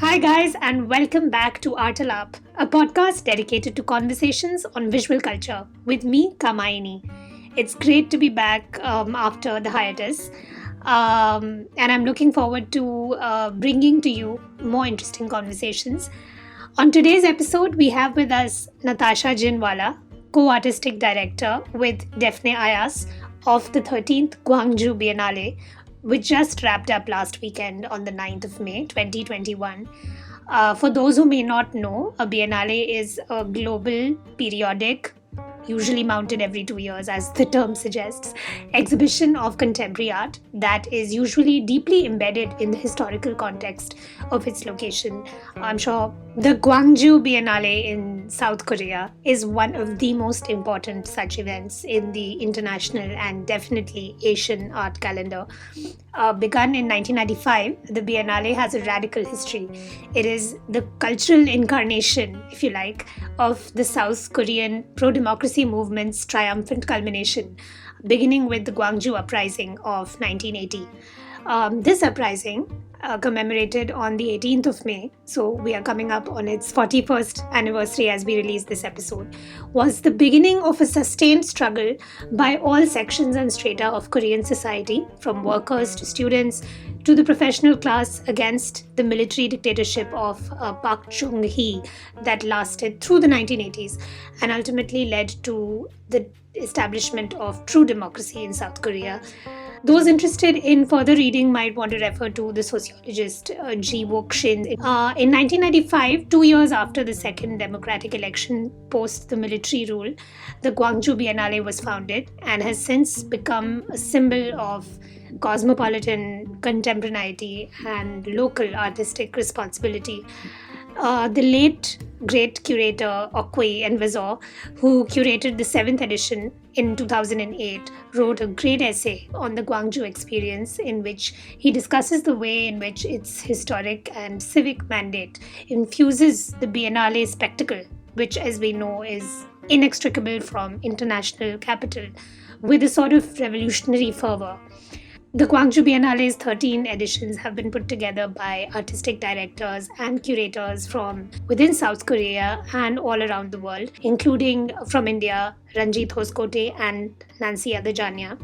Hi, guys, and welcome back to Artalap, a podcast dedicated to conversations on visual culture with me, Kamaini. It's great to be back after the hiatus, and I'm looking forward to bringing to you more interesting conversations. On today's episode, we have with us Natasha Ginwala, co-artistic director with Defne Ayas of the 13th Gwangju Biennale, which just wrapped up last weekend on the 9th of May 2021. For those who may not know, a biennale is a global, periodic, usually mounted every 2 years, as the term suggests, exhibition of contemporary art that is usually deeply embedded in the historical context of its location. I'm sure the Gwangju Biennale in South Korea is one of the most important such events in the international and definitely Asian art calendar. Begun in 1995, the Biennale has a radical history. It is the cultural incarnation, if you like, of the South Korean pro-democracy movement's triumphant culmination, beginning with the Gwangju Uprising of 1980. This uprising, commemorated on the 18th of May, so we are coming up on its 41st anniversary as we release this episode, was the beginning of a sustained struggle by all sections and strata of Korean society, from workers to students to the professional class, against the military dictatorship of Park Chung-hee that lasted through the 1980s and ultimately led to the establishment of true democracy in South Korea. Those interested in further reading might want to refer to the sociologist Ji Wook-shin. In 1995, 2 years after the second democratic election post the military rule, the Gwangju Biennale was founded and has since become a symbol of cosmopolitan contemporaneity and local artistic responsibility. The late great curator Okwei Enwezor, who curated the 7th edition in 2008, wrote a great essay on the Gwangju experience in which he discusses the way in which its historic and civic mandate infuses the Biennale spectacle, which, as we know, is inextricable from international capital, with a sort of revolutionary fervor. The Gwangju Biennale's 13 editions have been put together by artistic directors and curators from within South Korea and all around the world, including from India, Ranjit Hoskote and Nancy Adajania.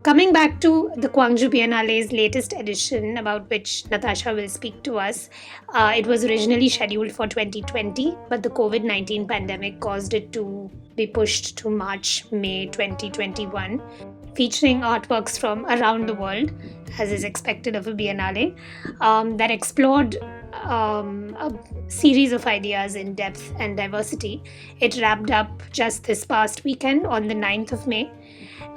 Coming back to the Gwangju Biennale's latest edition, about which Natasha will speak to us, it was originally scheduled for 2020, but the COVID-19 pandemic caused it to be pushed to March-May 2021. Featuring artworks from around the world, as is expected of a biennale, that explored a series of ideas in depth and diversity. It wrapped up just this past weekend on the 9th of May.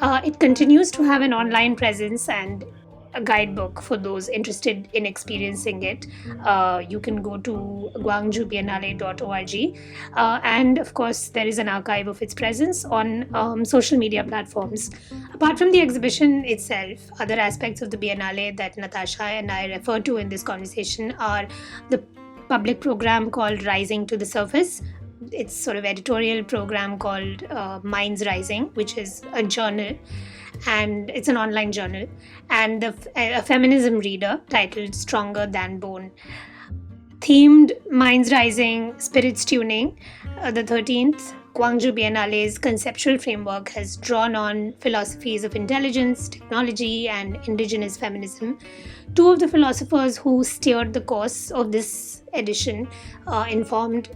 It continues to have an online presence and a guidebook for those interested in experiencing it. You can go to gwangjubiennale.org, and of course there is an archive of its presence on social media platforms. Apart from the exhibition itself, other aspects of the Biennale that Natasha and I refer to in this conversation are the public program called Rising to the Surface, its sort of editorial program called Minds Rising, which is a journal, and it's an online journal, and a feminism reader titled Stronger Than Bone. Themed Minds Rising, Spirits Tuning, the 13th Gwangju Biennale's conceptual framework has drawn on philosophies of intelligence, technology, and indigenous feminism. Two of the philosophers who steered the course of this edition informed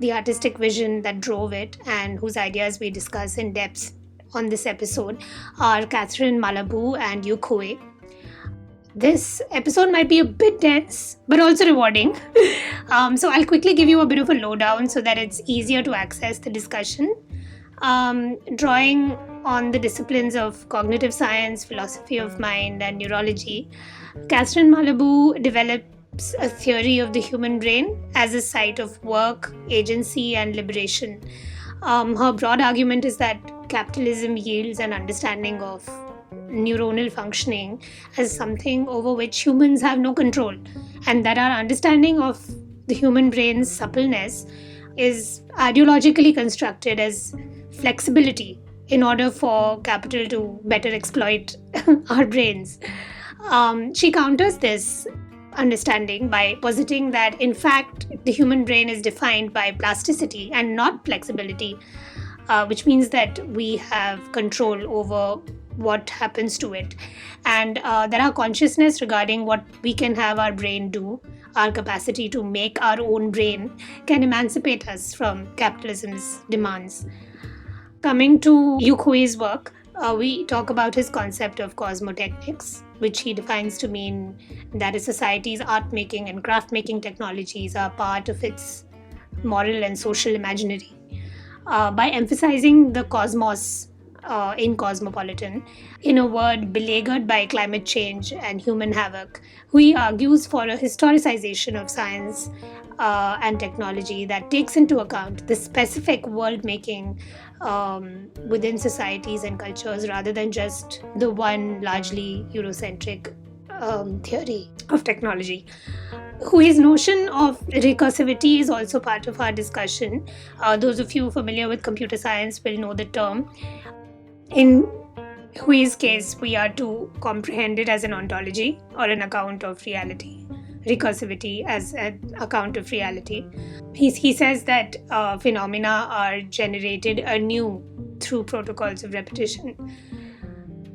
the artistic vision that drove it and whose ideas we discuss in depth on this episode are Catherine Malabou and Yuk Hui. This episode might be a bit dense, but also rewarding. So I'll quickly give you a bit of a lowdown so that it's easier to access the discussion. Drawing on the disciplines of cognitive science, philosophy of mind, and neurology, Catherine Malabou develops a theory of the human brain as a site of work, agency, and liberation. Her broad argument is that capitalism yields an understanding of neuronal functioning as something over which humans have no control, and that our understanding of the human brain's suppleness is ideologically constructed as flexibility in order for capital to better exploit our brains. She counters this understanding by positing that, in fact, the human brain is defined by plasticity and not flexibility, which means that we have control over what happens to it. And that our consciousness regarding what we can have our brain do, our capacity to make our own brain, can emancipate us from capitalism's demands. Coming to Yuk Hui's work, we talk about his concept of cosmotechnics, which he defines to mean that a society's art making and craft making technologies are part of its moral and social imaginary. By emphasizing the cosmos in Cosmopolitan, in a word beleaguered by climate change and human havoc, Hui argues for a historicization of science and technology that takes into account the specific world making within societies and cultures rather than just the one largely Eurocentric theory of technology. Hui's notion of recursivity is also part of our discussion. Those of you familiar with computer science will know the term. In Hui's case, we are to comprehend it as an ontology or an account of reality. Recursivity as an account of reality. He says that phenomena are generated anew through protocols of repetition.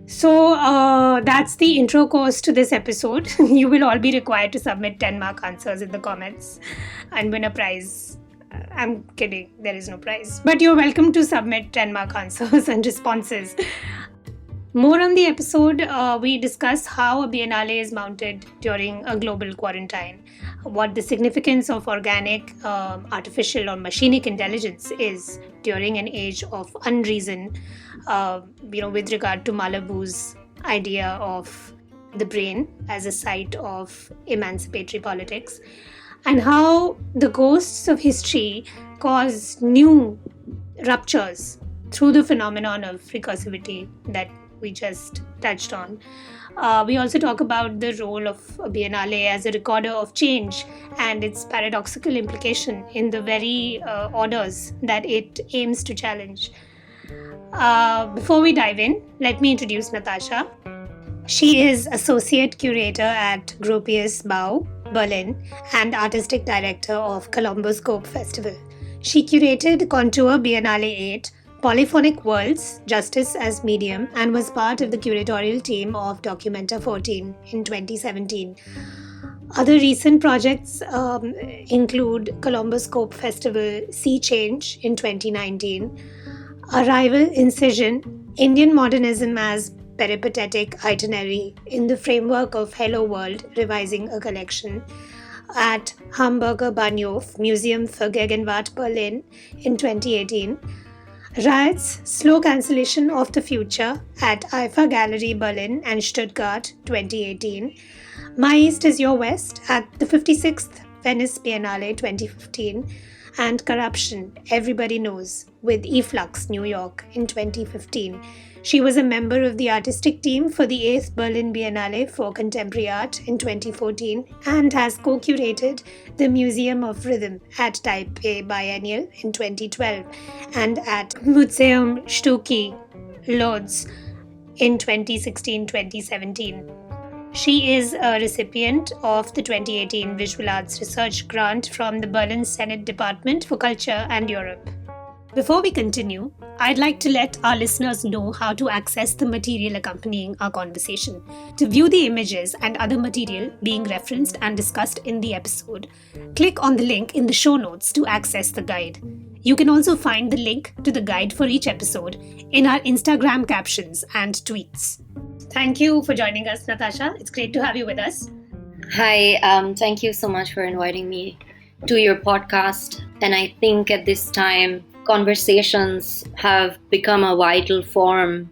So that's the intro course to this episode. You will all be required to submit 10-mark answers in the comments and win a prize. I'm kidding, there is no prize. But you're welcome to submit 10-mark answers and responses. More on the episode, we discuss how a biennale is mounted during a global quarantine, what the significance of organic, artificial or machinic intelligence is during an age of unreason, with regard to Malabou's idea of the brain as a site of emancipatory politics, and how the ghosts of history cause new ruptures through the phenomenon of recursivity that we just touched on. We also talk about the role of a biennale as a recorder of change and its paradoxical implication in the very orders that it aims to challenge. Before we dive in, let me introduce Natasha. She is Associate Curator at Gropius Bau, Berlin, and Artistic Director of Kaleidoscope Festival. She curated Contour Biennale 8, Polyphonic Worlds, Justice as Medium, and was part of the curatorial team of Documenta 14 in 2017. Other recent projects include Kaleidoscope Festival Sea Change in 2019, Arrival Incision, Indian Modernism as Peripatetic Itinerary in the framework of Hello World, revising a collection, at Hamburger Bahnhof Museum für Gegenwart Berlin in 2018, Riots, Slow Cancellation of the Future at IFA Gallery Berlin and Stuttgart 2018, My East is Your West at the 56th Venice Biennale 2015, and Corruption, Everybody Knows with Eflux New York in 2015. She was a member of the artistic team for the 8th Berlin Biennale for Contemporary Art in 2014 and has co-curated the Museum of Rhythm at Taipei Biennial in 2012 and at Museum Stucki, Lodz in 2016-2017. She is a recipient of the 2018 Visual Arts Research Grant from the Berlin Senate Department for Culture and Europe. Before we continue, I'd like to let our listeners know how to access the material accompanying our conversation. To view the images and other material being referenced and discussed in the episode, click on the link in the show notes to access the guide. You can also find the link to the guide for each episode in our Instagram captions and tweets. Thank you for joining us, Natasha. It's great to have you with us. Hi, thank you so much for inviting me to your podcast. And I think at this time, conversations have become a vital form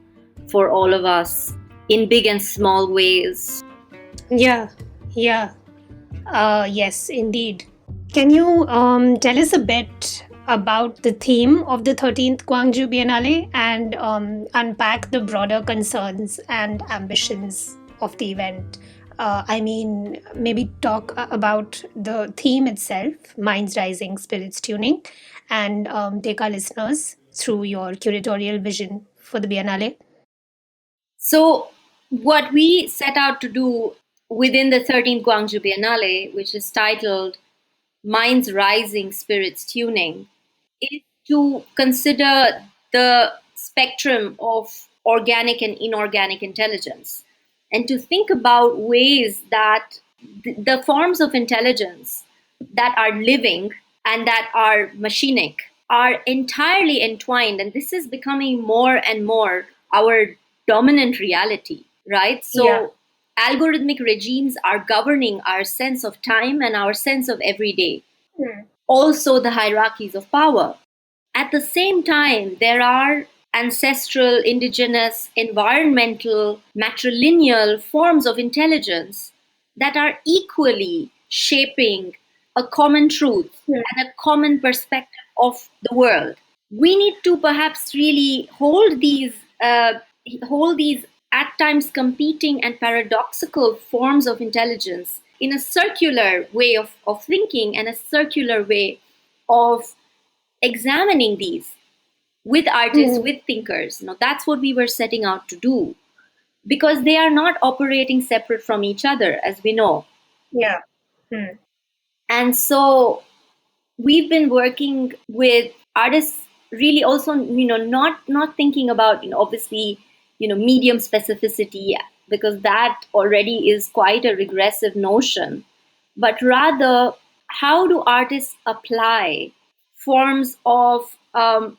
for all of us in big and small ways. Yes, indeed. Can you tell us a bit about the theme of the 13th Gwangju Biennale and unpack the broader concerns and ambitions of the event? Maybe talk about the theme itself, Minds Rising, Spirits Tuning, and take our listeners through your curatorial vision for the Biennale. So what we set out to do within the 13th Gwangju Biennale, which is titled Minds Rising, Spirits Tuning, is to consider the spectrum of organic and inorganic intelligence and to think about ways that the forms of intelligence that are living and that are machinic are entirely entwined. And this is becoming more and more our dominant reality, right? So, algorithmic regimes are governing our sense of time and our sense of everyday. Also, the hierarchies of power. At the same time, there are ancestral, indigenous, environmental, matrilineal forms of intelligence that are equally shaping a common truth and a common perspective of the world. We need to perhaps really hold these at times competing and paradoxical forms of intelligence in a circular way of thinking and a circular way of examining these with artists, with thinkers. Now, that's what we were setting out to do because they are not operating separate from each other, as we know. Yeah. And so we've been working with artists really also, not thinking about, obviously, medium specificity, because that already is quite a regressive notion, but rather how do artists apply forms of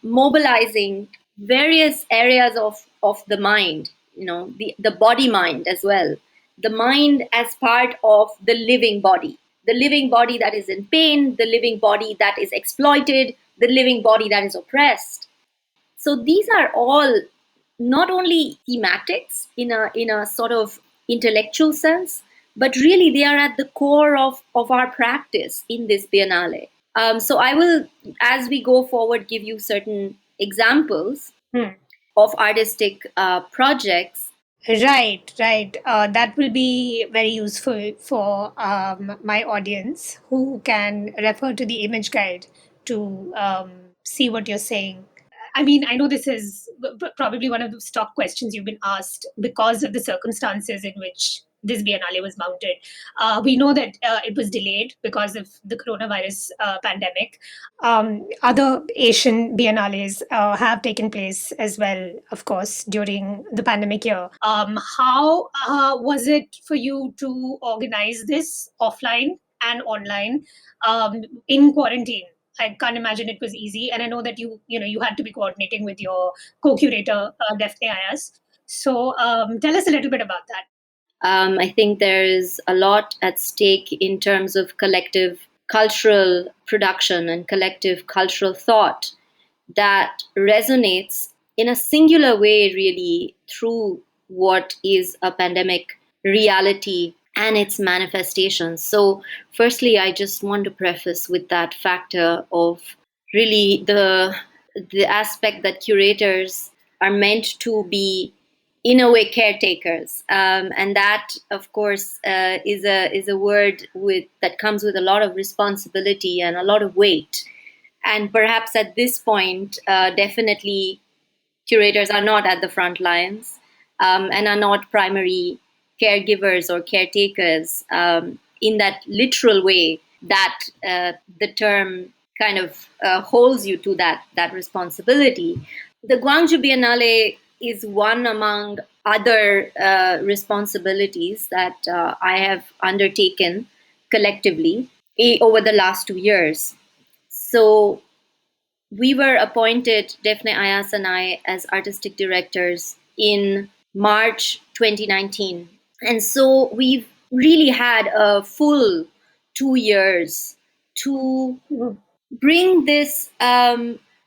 mobilizing various areas of the mind, the body mind as well, the mind as part of the living body that is in pain, the living body that is exploited, the living body that is oppressed. So these are all not only thematics in a sort of intellectual sense, but really they are at the core of our practice in this Biennale. So I will, as we go forward, give you certain examples of artistic projects. Right, right. That will be very useful for my audience who can refer to the image guide to see what you're saying. I mean, I know this is probably one of the stock questions you've been asked because of the circumstances in which this Biennale was mounted. We know that it was delayed because of the coronavirus pandemic. Other Asian biennales have taken place as well, of course, during the pandemic year. How was it for you to organize this offline and online in quarantine? I can't imagine it was easy, and I know that you had to be coordinating with your co-curator Defne Ayas. So tell us a little bit about that. I think there is a lot at stake in terms of collective cultural production and collective cultural thought that resonates in a singular way, really, through what is a pandemic reality and its manifestations. So, firstly, I just want to preface with that factor of really the aspect that curators are meant to be, in a way, caretakers, and that, of course, is a word that comes with a lot of responsibility and a lot of weight. And perhaps at this point, definitely curators are not at the front lines and are not primary caregivers or caretakers in that literal way that the term kind of holds you to that responsibility. The Gwangju Biennale is one among other responsibilities that I have undertaken collectively over the last 2 years. So we were appointed, Defne Ayas and I, as artistic directors in March 2019. And so we've really had a full 2 years to bring this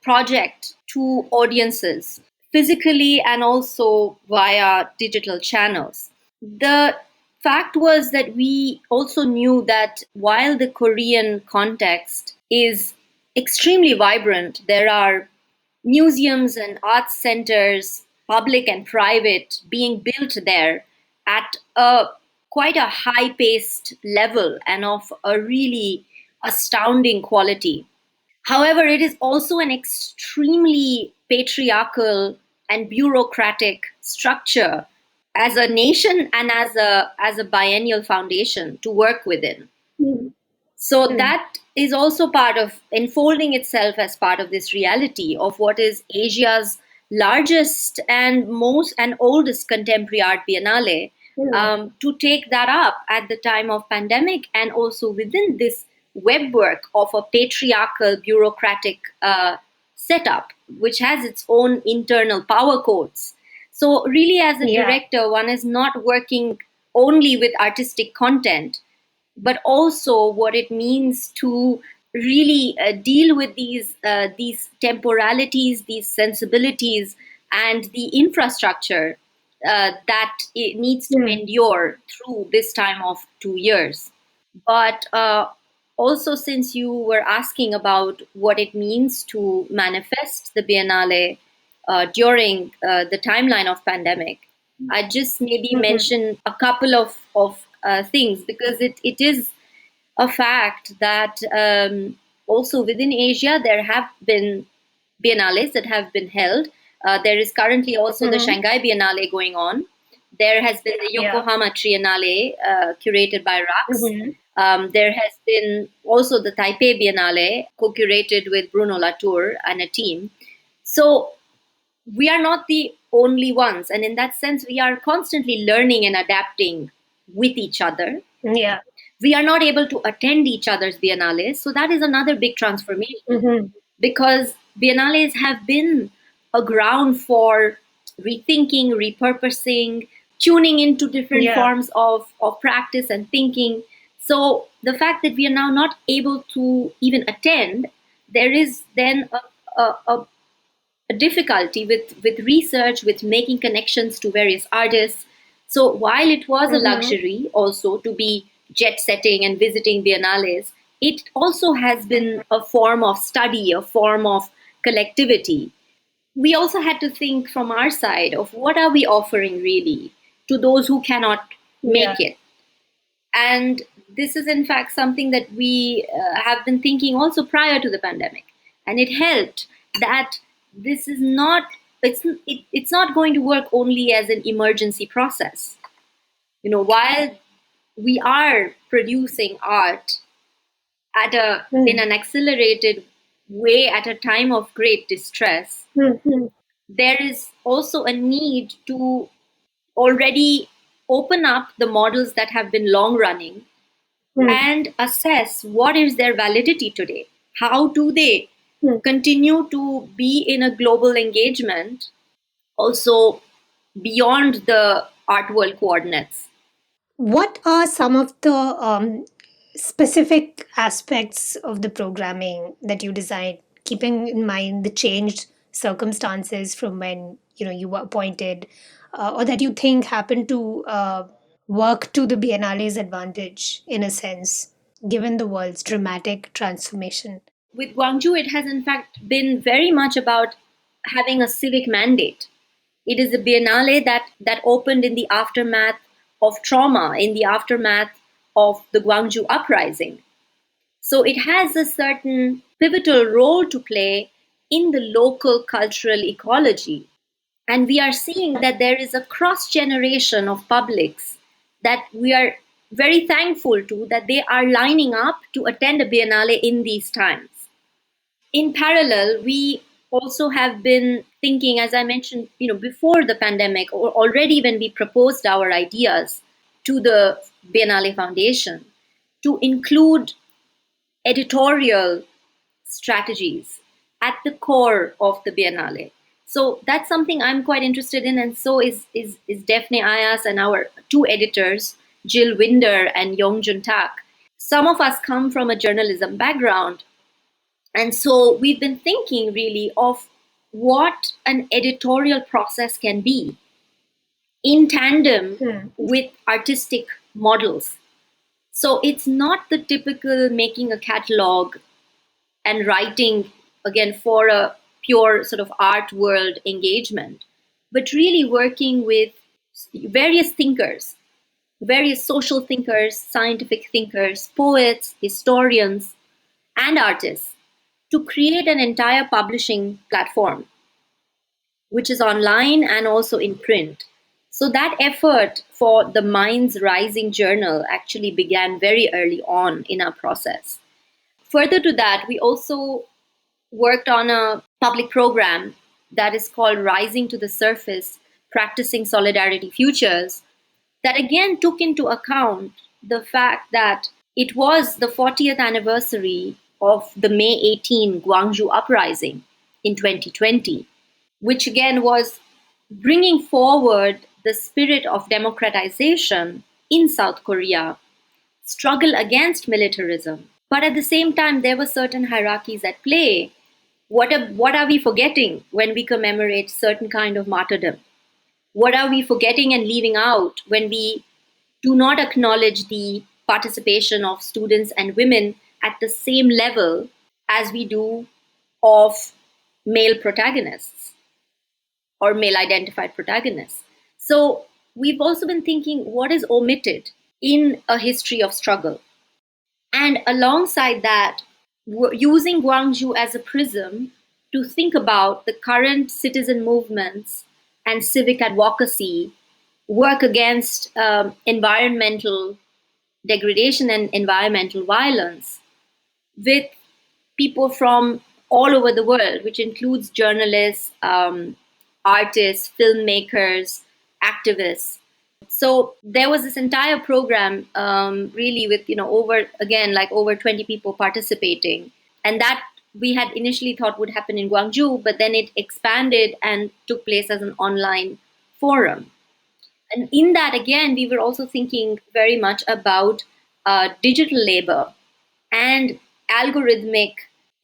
project to audiences, physically and also via digital channels. The fact was that we also knew that while the Korean context is extremely vibrant, there are museums and arts centers, public and private, being built there at a quite a high-paced level and of a really astounding quality. However, it is also an extremely patriarchal and bureaucratic structure as a nation and as a biennial foundation to work within. So that is also part of enfolding itself as part of this reality of what is Asia's largest and most and oldest contemporary art biennale, to take that up at the time of pandemic, and also within this webwork of a patriarchal bureaucratic setup which has its own internal power codes. So really, as a director, one is not working only with artistic content, but also what it means to really deal with these temporalities, these sensibilities, and the infrastructure that it needs to endure through this time of 2 years. But also, since you were asking about what it means to manifest the Biennale during the timeline of pandemic, I just maybe mention a couple of things, because it is a fact that also within Asia there have been biennales that have been held. There is currently also the Shanghai Biennale going on. There has been the Yokohama Triennale curated by Rax. There has been also the Taipei Biennale co-curated with Bruno Latour and a team. So we are not the only ones, and in that sense we are constantly learning and adapting with each other. We are not able to attend each other's biennales, so that is another big transformation, because biennales have been a ground for rethinking, repurposing, tuning into different forms of practice and thinking. So the fact that we are now not able to even attend, there is then a difficulty with research, with making connections to various artists. So while it was a luxury also to be jet setting and visiting biennales, it also has been a form of study, a form of collectivity. We also had to think from our side of what are we offering really to those who cannot make it. And this is in fact something that we have been thinking also prior to the pandemic. And it helped that this is not, it's not going to work only as an emergency process. You know, while we are producing art at in an accelerated way at a time of great distress, there is also a need to already open up the models that have been long running and assess what is their validity today. How do they continue to be in a global engagement also beyond the art world coordinates? What are some of the specific aspects of the programming that you designed, keeping in mind the changed circumstances from when you were appointed, or that you think happened to work to the Biennale's advantage in a sense, given the world's dramatic transformation? With Gwangju, it has in fact been very much about having a civic mandate. It is a biennale that opened in the aftermath of trauma, in the aftermath of the Gwangju Uprising. So it has a certain pivotal role to play in the local cultural ecology. And we are seeing that there is a cross generation of publics that we are very thankful to, that they are lining up to attend a biennale in these times. In parallel, we also have been thinking, as I mentioned, before the pandemic, or already when we proposed our ideas to the Biennale Foundation, to include editorial strategies at the core of the Biennale. So that's something I'm quite interested in, and so is Defne Ayas and our two editors, Jill Winder and Yongjun Tak. Some of us come from a journalism background, and so we've been thinking really of what an editorial process can be in tandem with artistic models. So it's not the typical making a catalog and writing, again, for a pure sort of art world engagement, but really working with various thinkers, various social thinkers, scientific thinkers, poets, historians, and artists, to create an entire publishing platform, which is online and also in print. So that effort for the Minds Rising journal actually began very early on in our process. Further to that, we also worked on a public program that is called Rising to the Surface Practicing Solidarity Futures, that again took into account the fact that it was the 40th anniversary of the May 18 Gwangju Uprising in 2020, which again was bringing forward the spirit of democratization in South Korea, struggle against militarism. But at the same time, there were certain hierarchies at play. What are we forgetting when we commemorate certain kind of martyrdom? What are we forgetting and leaving out when we do not acknowledge the participation of students and women at the same level as we do of male protagonists or male identified protagonists? So we've also been thinking what is omitted in a history of struggle. And alongside that, we're using Gwangju as a prism to think about the current citizen movements and civic advocacy, work against environmental degradation and environmental violence with people from all over the world, which includes journalists, artists, filmmakers, activists. So there was this entire program, really with over again like over 20 people participating, and that we had initially thought would happen in Gwangju, but then it expanded and took place as an online forum. And in that, again, we were also thinking very much about digital labor and algorithmic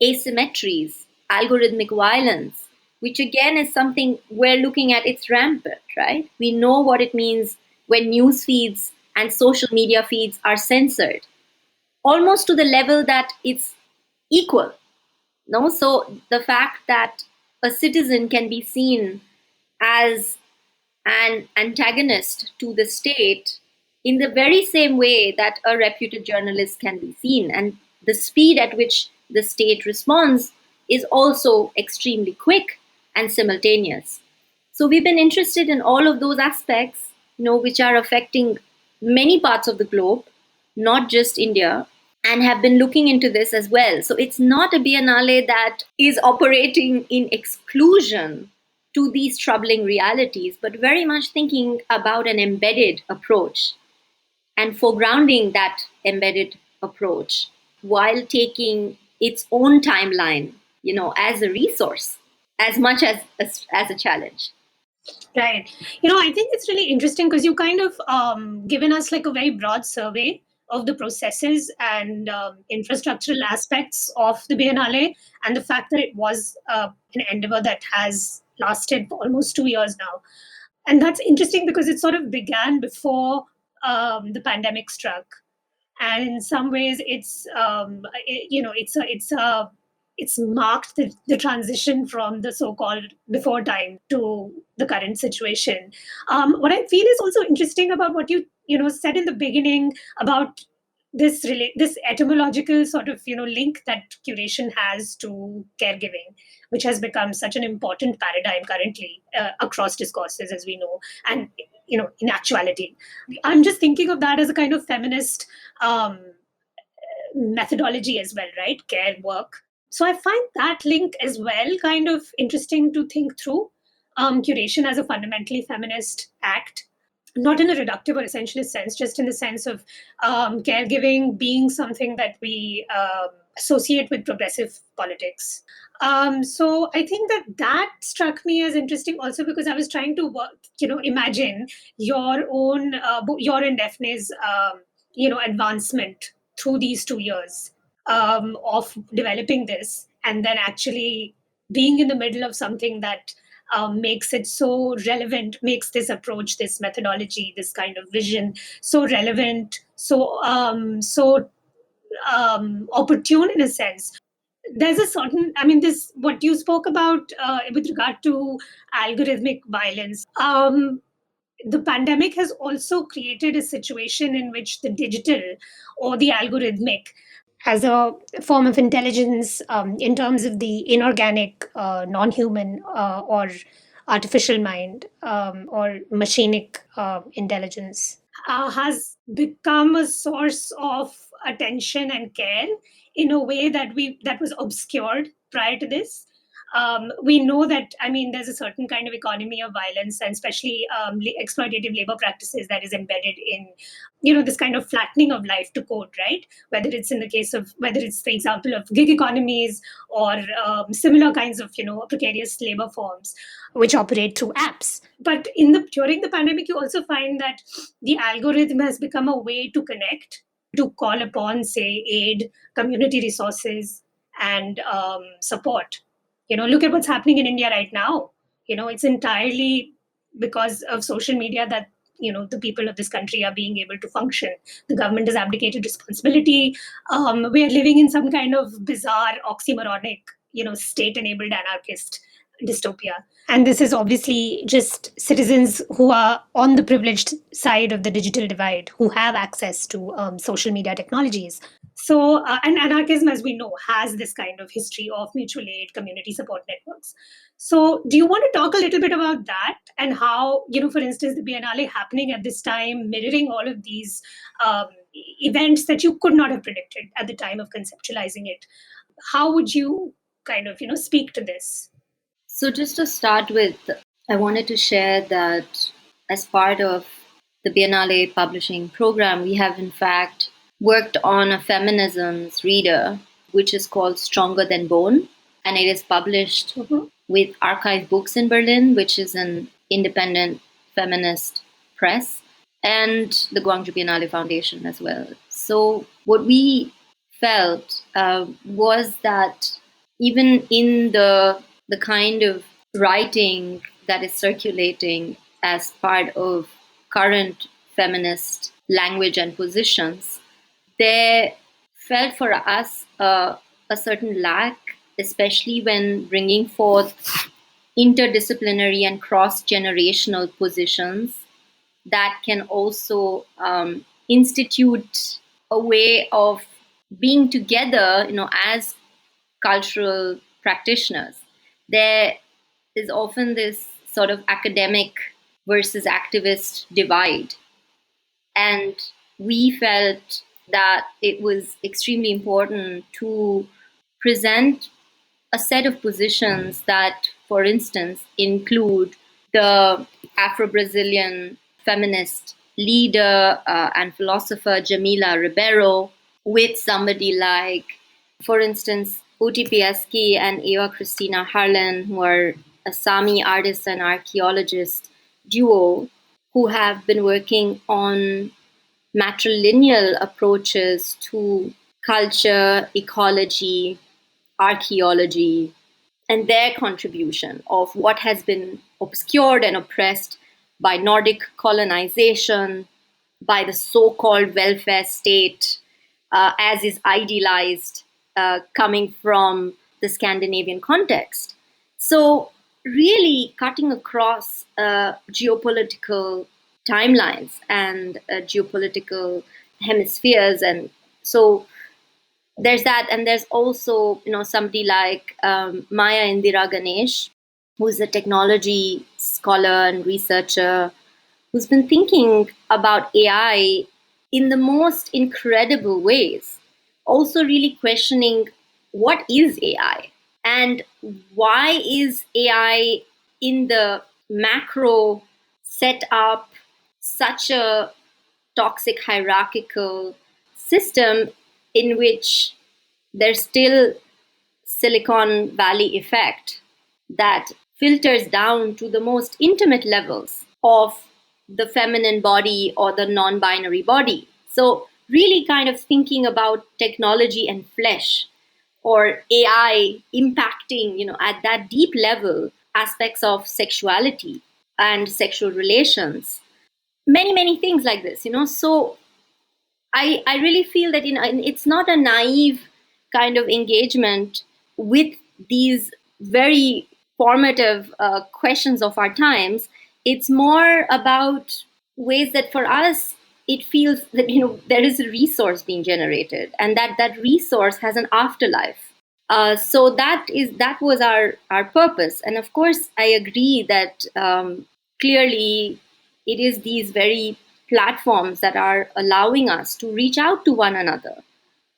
asymmetries, algorithmic violence, which again is something we're looking at. It's rampant, right? We know what it means when news feeds and social media feeds are censored, almost to the level that it's equal. No, so the fact that a citizen can be seen as an antagonist to the state in the very same way that a reputed journalist can be seen. And the speed at which the state responds is also extremely quick and simultaneous. So we've been interested in all of those aspects, which are affecting many parts of the globe, not just India, and have been looking into this as well. So it's not a biennale that is operating in exclusion to these troubling realities, but very much thinking about an embedded approach and foregrounding that embedded approach while taking its own timeline, as a resource as much as a challenge. Right. I think it's really interesting because you kind of given us like a very broad survey of the processes and infrastructural aspects of the Biennale, and the fact that it was an endeavor that has lasted for almost 2 years now. And that's interesting because it sort of began before the pandemic struck, and in some ways, it's marked the transition from the so-called before time to the current situation. What I feel is also interesting about what you said in the beginning about this etymological sort of link that curation has to caregiving, which has become such an important paradigm currently across discourses, as we know, and in actuality, I'm just thinking of that as a kind of feminist um, methodology as well, right? Care work. So I find that link as well kind of interesting to think through. Curation as a fundamentally feminist act, not in a reductive or essentialist sense, just in the sense of caregiving being something that we associate with progressive politics. So I think that struck me as interesting also because I was trying to work, imagine your own, your and Defne's, advancement through these 2 years of developing this, and then actually being in the middle of something that makes it so relevant, makes this approach, this methodology, this kind of vision so relevant, so opportune in a sense. There's a certain, this what you spoke about with regard to algorithmic violence. The pandemic has also created a situation in which the digital or the algorithmic as a form of intelligence in terms of the inorganic, non-human, or artificial mind or machinic intelligence has become a source of attention and care in a way that was obscured prior to this. We know that, I mean, there's a certain kind of economy of violence, and especially exploitative labor practices that is embedded in, this kind of flattening of life, to quote, right? Whether it's the example of gig economies or similar kinds of, precarious labor forms which operate through apps. But during the pandemic, you also find that the algorithm has become a way to connect, to call upon, say, aid, community resources, and support. Look at what's happening in India right now. It's entirely because of social media that the people of this country are being able to function. The government has abdicated responsibility. We are living in some kind of bizarre oxymoronic, state enabled anarchist dystopia. And this is obviously just citizens who are on the privileged side of the digital divide, who have access to social media technologies. So, and anarchism, as we know, has this kind of history of mutual aid, community support networks. So, do you want to talk a little bit about that and how, for instance, the Biennale happening at this time, mirroring all of these events that you could not have predicted at the time of conceptualizing it? How would you kind of, speak to this? So, just to start with, I wanted to share that as part of the Biennale publishing program, we have in fact worked on a feminisms reader, which is called Stronger Than Bone. And it is published with Archive Books in Berlin, which is an independent feminist press, and the Gwangju Biennale Foundation as well. So, what we felt was that even in the kind of writing that is circulating as part of current feminist language and positions, there felt for us a certain lack, especially when bringing forth interdisciplinary and cross-generational positions that can also institute a way of being together, as cultural practitioners. There is often this sort of academic versus activist divide. And we felt that it was extremely important to present a set of positions that, for instance, include the Afro-Brazilian feminist leader and philosopher Djamila Ribeiro, with somebody like, for instance, Uti Pieski and Eva Christina Harlan, who are a Sami artist and archaeologist duo who have been working on matrilineal approaches to culture, ecology, archaeology, and their contribution of what has been obscured and oppressed by Nordic colonization, by the so-called welfare state, as is idealized coming from the Scandinavian context. So really cutting across geopolitical timelines and geopolitical hemispheres. And so there's that. And there's also, somebody like Maya Indira Ganesh, who's a technology scholar and researcher, who's been thinking about AI in the most incredible ways. Also really questioning what is AI and why is AI in the macro setup such a toxic hierarchical system in which there's still Silicon Valley effect that filters down to the most intimate levels of the feminine body or the non-binary body. So really kind of thinking about technology and flesh, or AI impacting, at that deep level, aspects of sexuality and sexual relations. Many, many things like this, So I really feel that it's not a naive kind of engagement with these very formative questions of our times. It's more about ways that for us, it feels that, there is a resource being generated and that resource has an afterlife. So that was our purpose. And of course, I agree that clearly it is these very platforms that are allowing us to reach out to one another.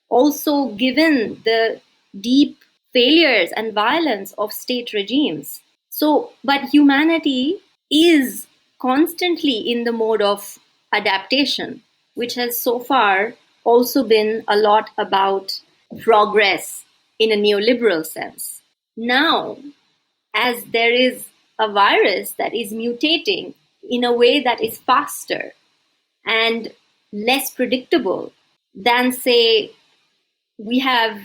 Also, given the deep failures and violence of state regimes. So, but humanity is constantly in the mode of adaptation, which has so far also been a lot about progress in a neoliberal sense. Now, as there is a virus that is mutating in a way that is faster and less predictable than, say, we have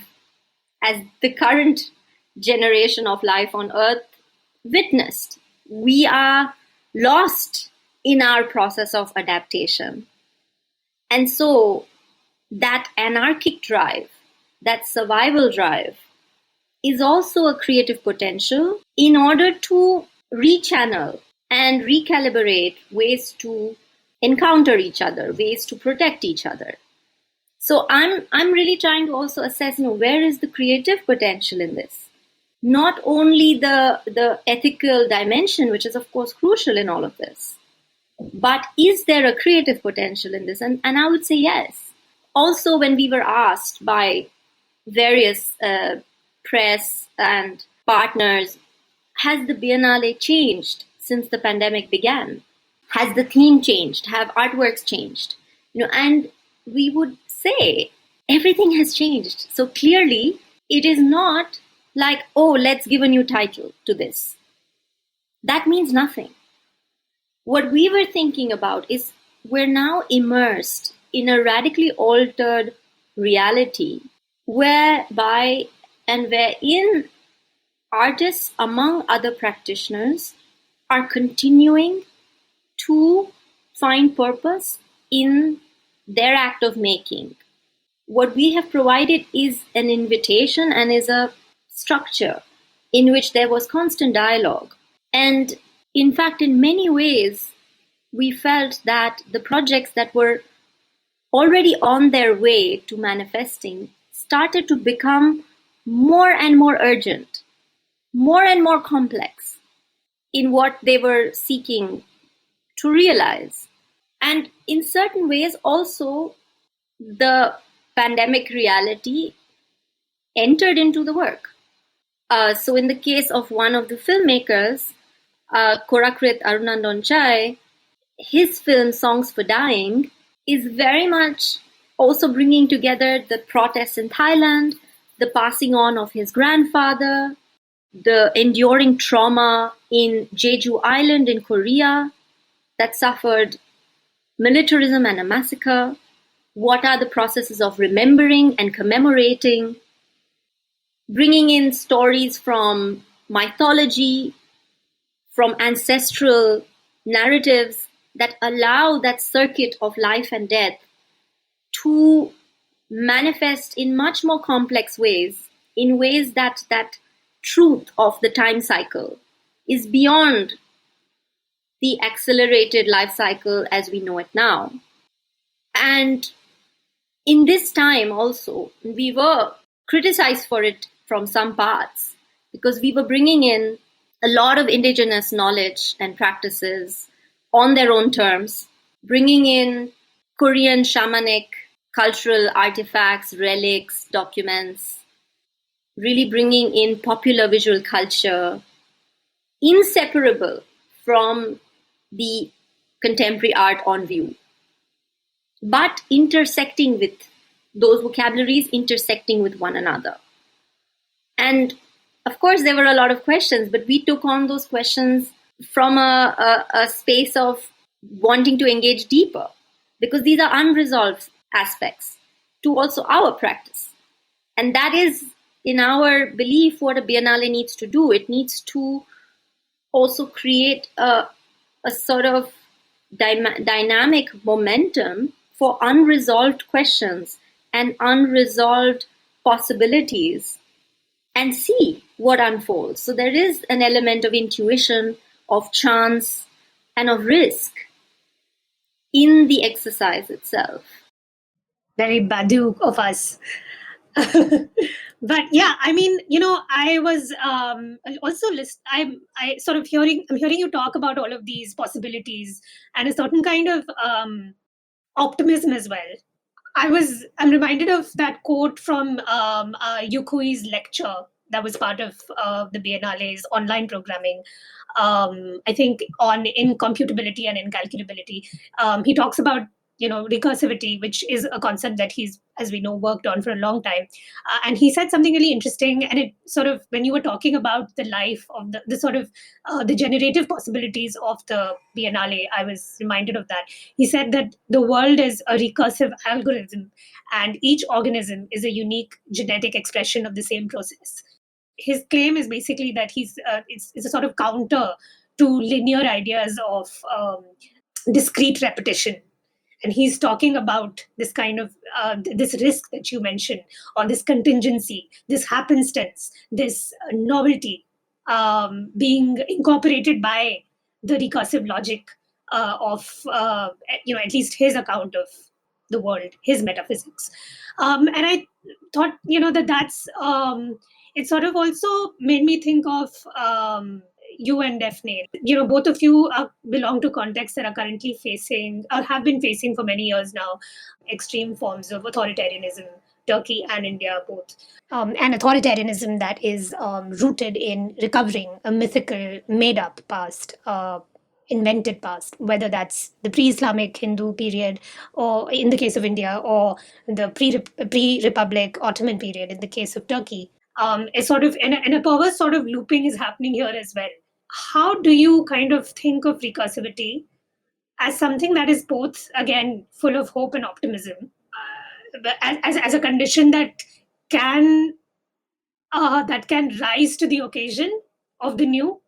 as the current generation of life on Earth witnessed. We are lost in our process of adaptation. And so that anarchic drive, that survival drive, is also a creative potential in order to rechannel and recalibrate ways to encounter each other, ways to protect each other. So I'm really trying to also assess, where is the creative potential in this? Not only the ethical dimension, which is of course crucial in all of this, but is there a creative potential in this? And I would say yes. Also, when we were asked by various press and partners, has the Biennale changed since the pandemic began? Has the theme changed? Have artworks changed? And we would say everything has changed. So clearly, it is not like, oh, let's give a new title to this. That means nothing. What we were thinking about is we're now immersed in a radically altered reality wherein artists, among other practitioners, are continuing to find purpose in their act of making. What we have provided is an invitation and is a structure in which there was constant dialogue. And in fact, in many ways, we felt that the projects that were already on their way to manifesting started to become more and more urgent, more and more complex in what they were seeking to realize. And in certain ways, also, the pandemic reality entered into the work. So in the case of one of the filmmakers, Korakrit Arunandanchai, his film Songs for Dying is very much also bringing together the protests in Thailand, the passing on of his grandfather, the enduring trauma in Jeju Island in Korea that suffered militarism and a massacre. What are the processes of remembering and commemorating? Bringing in stories from mythology, from ancestral narratives that allow that circuit of life and death to manifest in much more complex ways, in ways that truth of the time cycle is beyond the accelerated life cycle as we know it now. And in this time also, we were criticized for it from some parts because we were bringing in a lot of indigenous knowledge and practices on their own terms, bringing in Korean shamanic cultural artifacts, relics, documents, really bringing in popular visual culture, inseparable from the contemporary art on view, but intersecting with those vocabularies, intersecting with one another. And of course, there were a lot of questions, but we took on those questions from a space of wanting to engage deeper, because these are unresolved aspects to also our practice. And that is, in our belief, what a Biennale needs to do. It needs to also create a sort of dynamic momentum for unresolved questions and unresolved possibilities, and see what unfolds. So there is an element of intuition, of chance, and of risk in the exercise itself. Very Badu of us. But yeah, I mean, I was also I sort of I'm hearing you talk about all of these possibilities and a certain kind of optimism as well. I'm reminded of that quote from Yuk Hui's lecture that was part of the Biennale's online programming. I think on incomputability and incalculability. He talks about recursivity, which is a concept that he's, as we know, worked on for a long time. And he said something really interesting. And it sort of, when you were talking about the life of the sort of the generative possibilities of the Biennale, I was reminded of that. He said that the world is a recursive algorithm, and each organism is a unique genetic expression of the same process. His claim is basically that it's a sort of counter to linear ideas of discrete repetition, and he's talking about this kind of this risk that you mentioned, or this contingency, this happenstance, this novelty being incorporated by the recursive logic of at least his account of the world, his metaphysics. And I thought that's it sort of also made me think of you and Defne. Both of you belong to contexts that are currently facing, or have been facing for many years now, extreme forms of authoritarianism. Turkey and India both. And authoritarianism that is rooted in recovering a mythical, made up past, invented past, whether that's the pre Islamic Hindu period, or in the case of India, or the pre Republic Ottoman period in the case of Turkey. Is sort of, and a perverse sort of looping is happening here as well. How do you kind of think of recursivity as something that is both, again, full of hope and optimism, as a condition that can rise to the occasion of the new,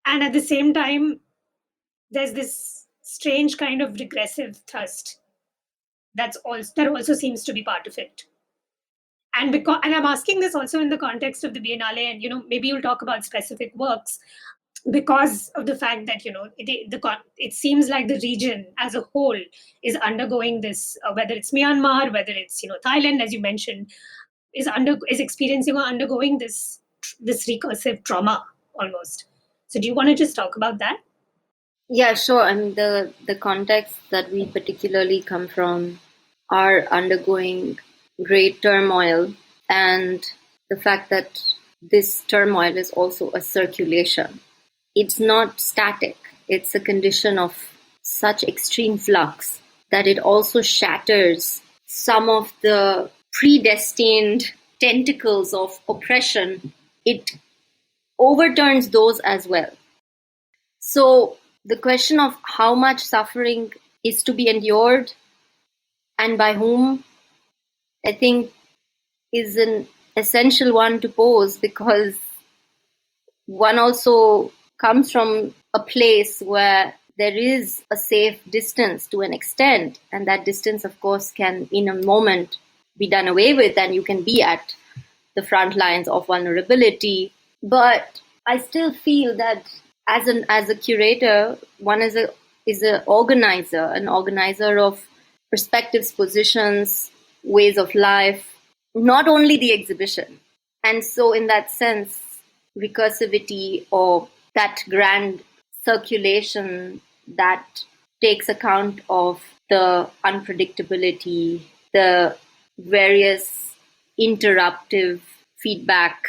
and at the same time there's this strange kind of regressive thrust that also seems to be part of it. And I'm asking this also in the context of the Biennale, and maybe you'll talk about specific works, because of the fact that it seems like the region as a whole is undergoing this, whether it's Myanmar, whether it's Thailand, as you mentioned, is experiencing or undergoing this recursive trauma almost. So do you want to just talk about that? Yeah, sure. I mean, the context that we particularly come from are undergoing great turmoil, and the fact that this turmoil is also a circulation. It's not static. It's a condition of such extreme flux that it also shatters some of the predestined tentacles of oppression. It overturns those as well. So the question of how much suffering is to be endured and by whom, I think, is an essential one to pose, because one also comes from a place where there is a safe distance to an extent, and that distance, of course, can in a moment be done away with, and you can be at the front lines of vulnerability. But I still feel that as a curator, one is an organizer of perspectives, positions, ways of life, not only the exhibition. And so in that sense, recursivity, or that grand circulation that takes account of the unpredictability, the various interruptive feedback,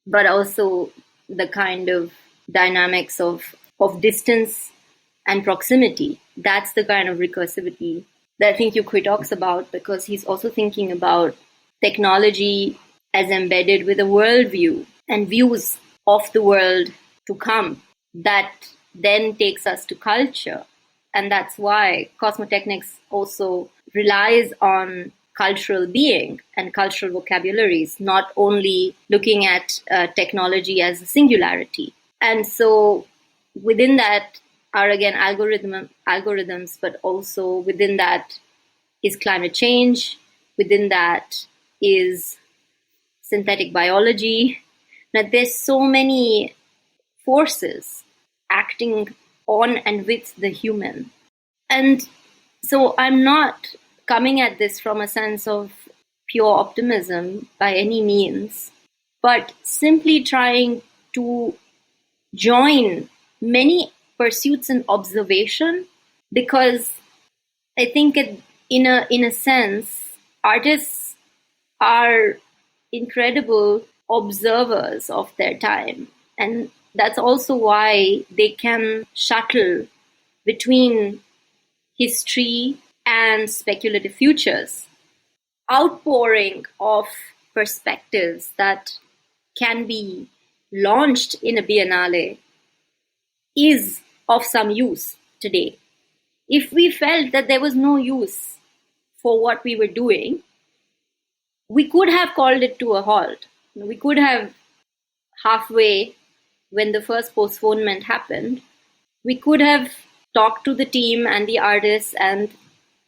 but also the kind of dynamics of distance and proximity. That's the kind of recursivity that I think Yuk Hui talks about, because he's also thinking about technology as embedded with a worldview and views of the world to come that then takes us to culture. And that's why cosmotechnics also relies on cultural being and cultural vocabularies, not only looking at technology as a singularity. And so within that are, again, algorithms, but also within that is climate change, within that is synthetic biology. Now, there's so many forces acting on and with the human. And so I'm not coming at this from a sense of pure optimism by any means, but simply trying to join many pursuits in observation, because I think in a sense, artists are incredible observers of their time. And that's also why they can shuttle between history and speculative futures, outpouring of perspectives that can be launched in a biennale is of some use today. If we felt that there was no use for what we were doing, we could have called it to a halt. We could have halfway, when the first postponement happened, we could have talked to the team and the artists and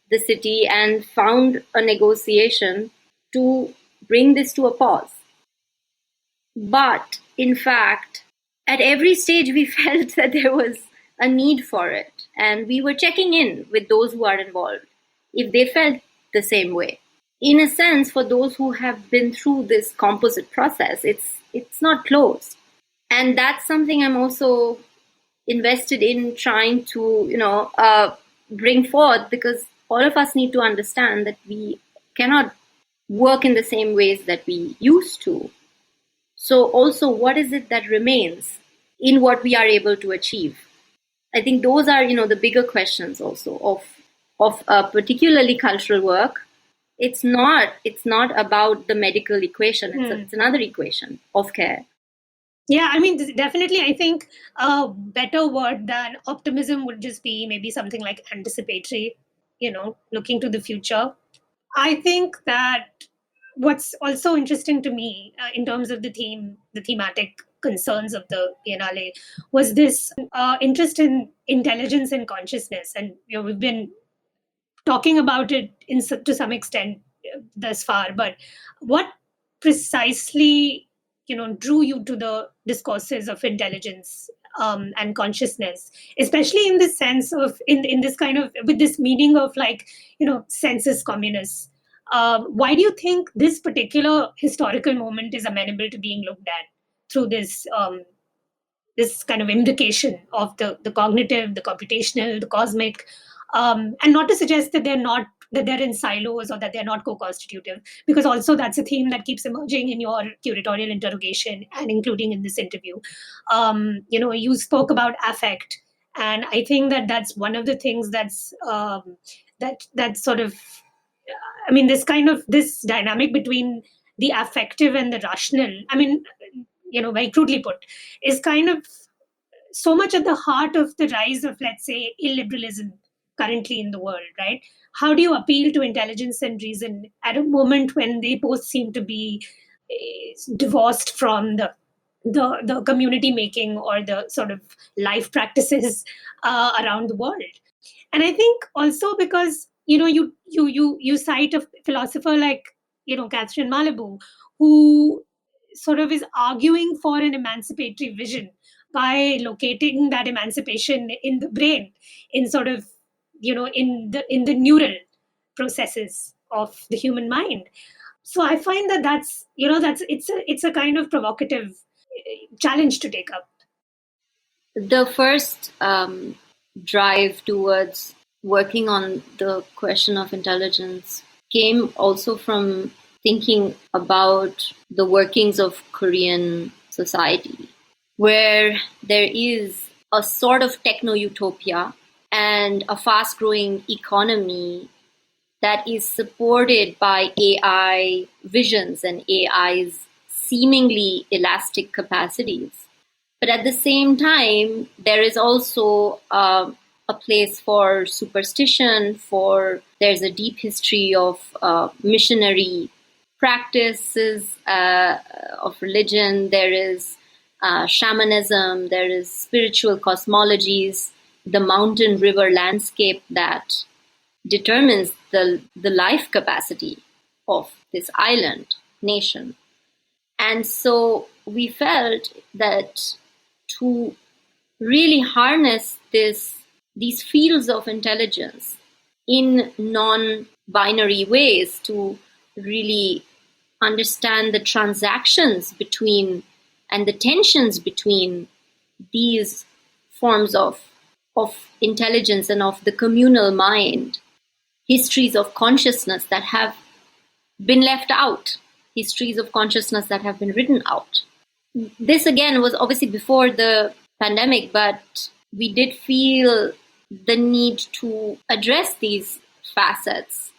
the city and found a negotiation to bring this to a pause. But in fact, at every stage, we felt that there was a need for it. And we were checking in with those who are involved, if they felt the same way. In a sense, for those who have been through this composite process, it's not closed. And that's something I'm also invested in trying to, bring forth, because all of us need to understand that we cannot work in the same ways that we used to. So also, what is it that remains in what we are able to achieve? I think those are, the bigger questions also of particularly cultural work. It's not about the medical equation. It's another equation of care. Yeah, I mean, definitely, I think a better word than optimism would just be maybe something like anticipatory, looking to the future. I think that what's also interesting to me in terms of the thematic concerns of the Biennale was this interest in intelligence and consciousness. And, we've been talking about it to some extent thus far, but what precisely drew you to the discourses of intelligence and consciousness, especially in this sense of in this kind of with this meaning of sensus communis? Why do you think this particular historical moment is amenable to being looked at through this kind of implication of the cognitive, the computational, the cosmic, and not to suggest that they're in silos or that they're not co-constitutive, because also that's a theme that keeps emerging in your curatorial interrogation and including in this interview. You spoke about affect, and I think that that's one of the things that's that sort of, I mean, this dynamic between the affective and the rational, I mean, very crudely put, is kind of so much at the heart of the rise of, let's say, illiberalism currently in the world, right? How do you appeal to intelligence and reason at a moment when they both seem to be divorced from the community making or the sort of life practices around the world? And I think also because you cite a philosopher like Catherine Malabou, who sort of is arguing for an emancipatory vision by locating that emancipation in the brain, in sort of in the neural processes of the human mind. So I find that's it's a kind of provocative challenge to take up. The first drive towards working on the question of intelligence came also from thinking about the workings of Korean society, where there is a sort of techno-utopia and a fast-growing economy that is supported by AI visions and AI's seemingly elastic capacities. But at the same time, there is also a place for superstition, there's a deep history of missionary practices of religion, there is shamanism, there is spiritual cosmologies, the mountain river landscape that determines the life capacity of this island nation. And so we felt that to really harness these fields of intelligence in non-binary ways, to really understand the transactions between and the tensions between these forms of intelligence and of the communal mind, histories of consciousness that have been left out, histories of consciousness that have been written out. This again was obviously before the pandemic, but we did feel the need to address these facets,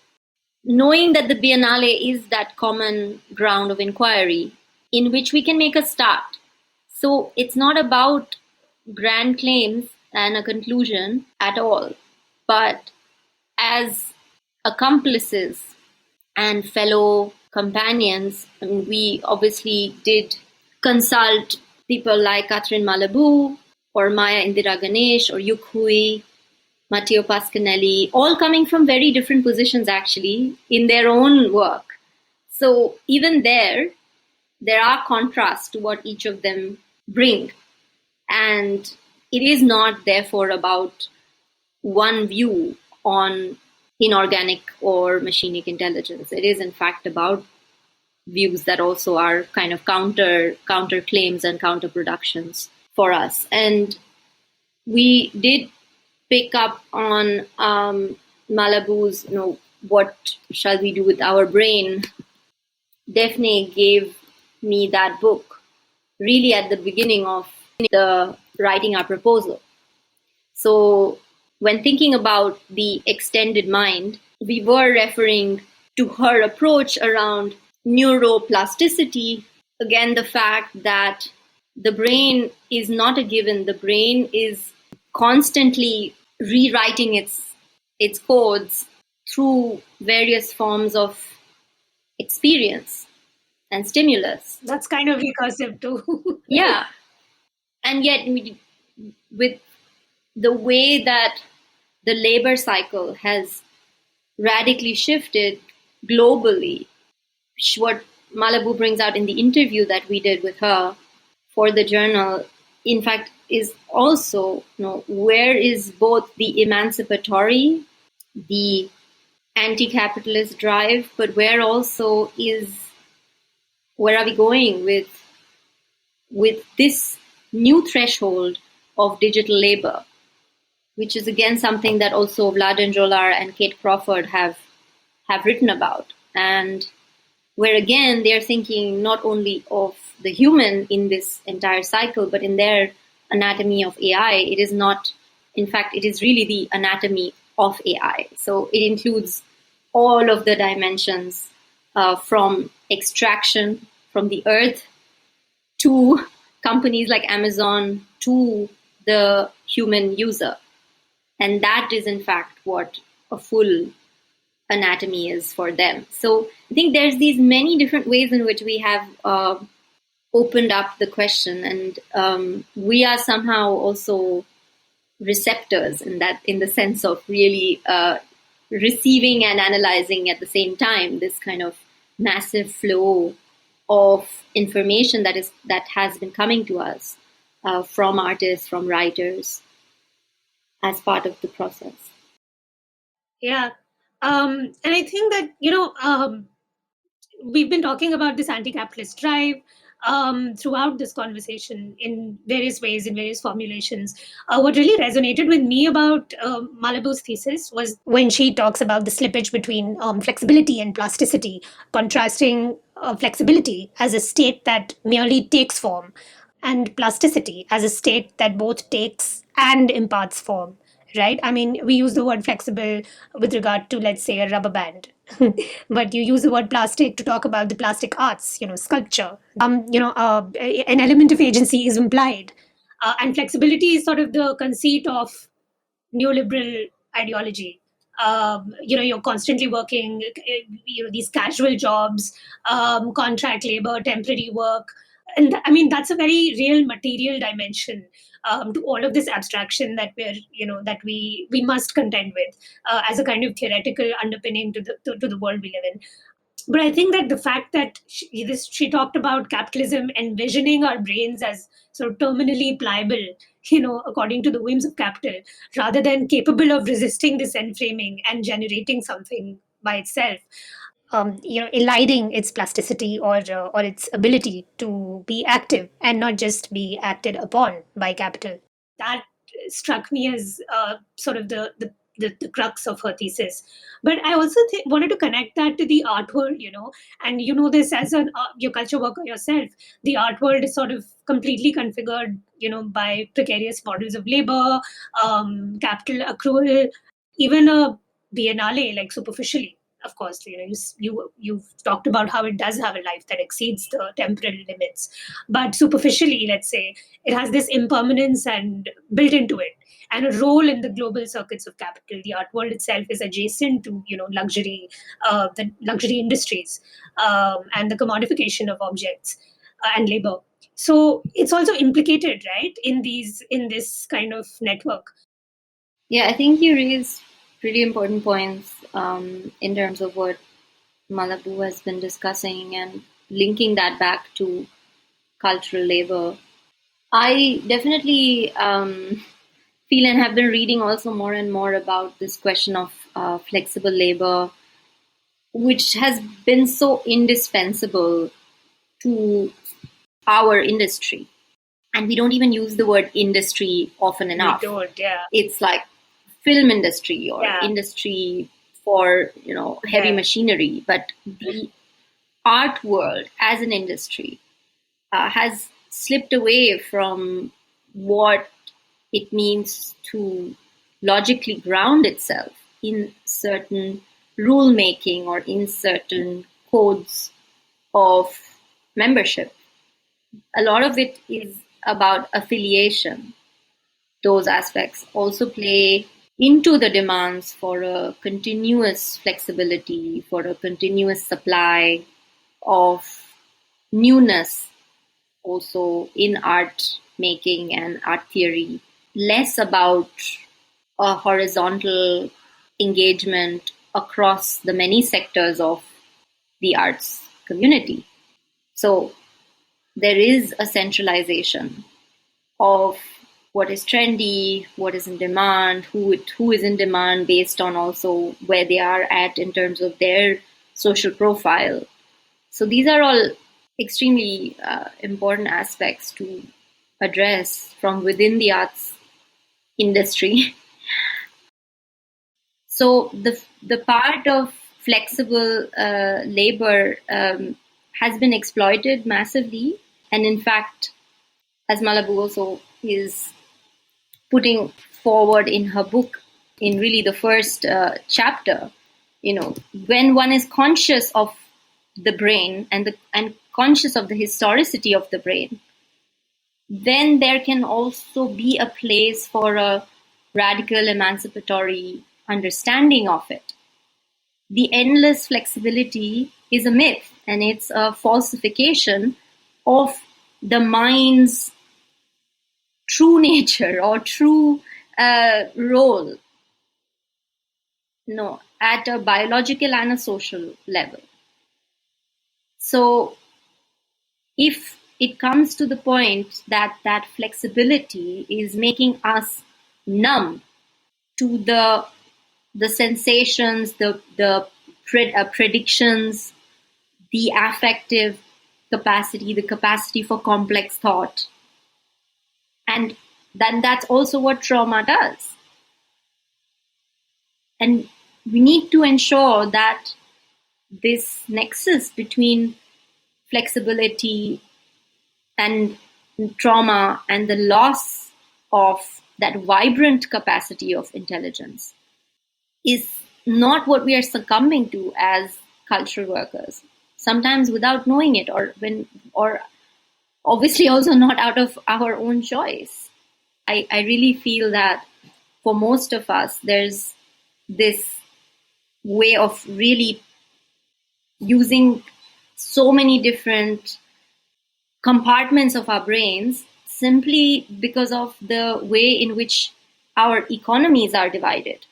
knowing that the Biennale is that common ground of inquiry in which we can make a start. So it's not about grand claims and a conclusion at all, but as accomplices and fellow companions, we obviously did consult people like Catherine Malabou or Maya Indira Ganesh or Yuk Hui, Matteo Pasquinelli, all coming from very different positions actually in their own work. So even there are contrasts to what each of them bring. And it is not therefore about one view on inorganic or machinic intelligence. It is in fact about views that also are kind of counter claims and counter productions for us. And we did pick up on Malabou's, what shall we do with our brain? Defne gave me that book really at the beginning of the writing our proposal. So when thinking about the extended mind, we were referring to her approach around neuroplasticity. Again, the fact that the brain is not a given. The brain is constantly rewriting its codes through various forms of experience and stimulus. That's kind of recursive too. Yeah. And yet, with the way that the labor cycle has radically shifted globally, what Malabou brings out in the interview that we did with her for the journal, in fact, is also, where is both the emancipatory, the anti-capitalist drive, but where also where are we going with this new threshold of digital labor, which is again something that also Vlad Ndrolar and Kate Crawford have written about, and where again they're thinking not only of the human in this entire cycle, but in their anatomy of AI, it is not, in fact, it is really the anatomy of AI. So it includes all of the dimensions from extraction from the earth to companies like Amazon to the human user. And that is, in fact, what a full anatomy is for them. So I think there's these many different ways in which we have opened up the question, and we are somehow also receptors in the sense of really receiving and analyzing at the same time this kind of massive flow of information that has been coming to us from artists, from writers, as part of the process. Yeah. And I think that, we've been talking about this anti-capitalist drive throughout this conversation in various ways, in various formulations. What really resonated with me about Malabou's thesis was when she talks about the slippage between flexibility and plasticity, contrasting flexibility as a state that merely takes form and plasticity as a state that both takes and imparts form. Right? I mean, we use the word flexible with regard to, let's say, a rubber band, but you use the word plastic to talk about the plastic arts, sculpture. An element of agency is implied, and flexibility is sort of the conceit of neoliberal ideology. You're constantly working, these casual jobs, contract labor, temporary work. And I mean, that's a very real material dimension to all of this abstraction that we must contend with as a kind of theoretical underpinning to the world we live in. But I think that the fact that she talked about capitalism envisioning our brains as sort of terminally pliable, according to the whims of capital, rather than capable of resisting this enframing and generating something by itself. eliding its plasticity or its ability to be active and not just be acted upon by capital. That struck me as sort of the crux of her thesis. But I also wanted to connect that to the art world, and this as an your culture worker yourself. The art world is sort of completely configured, by precarious models of labor, capital accrual, even a biennale, like superficially. Of course, you've talked about how it does have a life that exceeds the temporal limits, but superficially, let's say, it has this impermanence and built into it, and a role in the global circuits of capital. The art world itself is adjacent to luxury, the luxury industries, and the commodification of objects and labor. So it's also implicated, right, in this kind of network. Yeah, I think you raised really important points in terms of what Malabou has been discussing and linking that back to cultural labor. I definitely feel and have been reading also more and more about this question of flexible labor, which has been so indispensable to our industry. And we don't even use the word industry often enough. We don't, yeah. It's like film industry or industry for heavy machinery, but the art world as an industry has slipped away from what it means to logically ground itself in certain rule making or in certain codes of membership. A lot of it is about affiliation. Those aspects also play into the demands for a continuous flexibility, for a continuous supply of newness, also in art making and art theory, less about a horizontal engagement across the many sectors of the arts community. So there is a centralization of what is trendy, what is in demand, who is in demand based on also where they are at in terms of their social profile. So these are all extremely important aspects to address from within the arts industry. So the part of flexible labor has been exploited massively, and in fact, as Malabou also is putting forward in her book, in really the first chapter, when one is conscious of the brain and conscious of the historicity of the brain, then there can also be a place for a radical emancipatory understanding of it. The endless flexibility is a myth, and it's a falsification of the mind's true nature or true role, at a biological and a social level. So if it comes to the point that flexibility is making us numb to the sensations, the predictions, the affective capacity, the capacity for complex thought, and then that's also what trauma does. And we need to ensure that this nexus between flexibility and trauma and the loss of that vibrant capacity of intelligence is not what we are succumbing to as cultural workers, sometimes without knowing it, or obviously also not out of our own choice. I really feel that for most of us, there's this way of really using so many different compartments of our brains simply because of the way in which our economies are divided.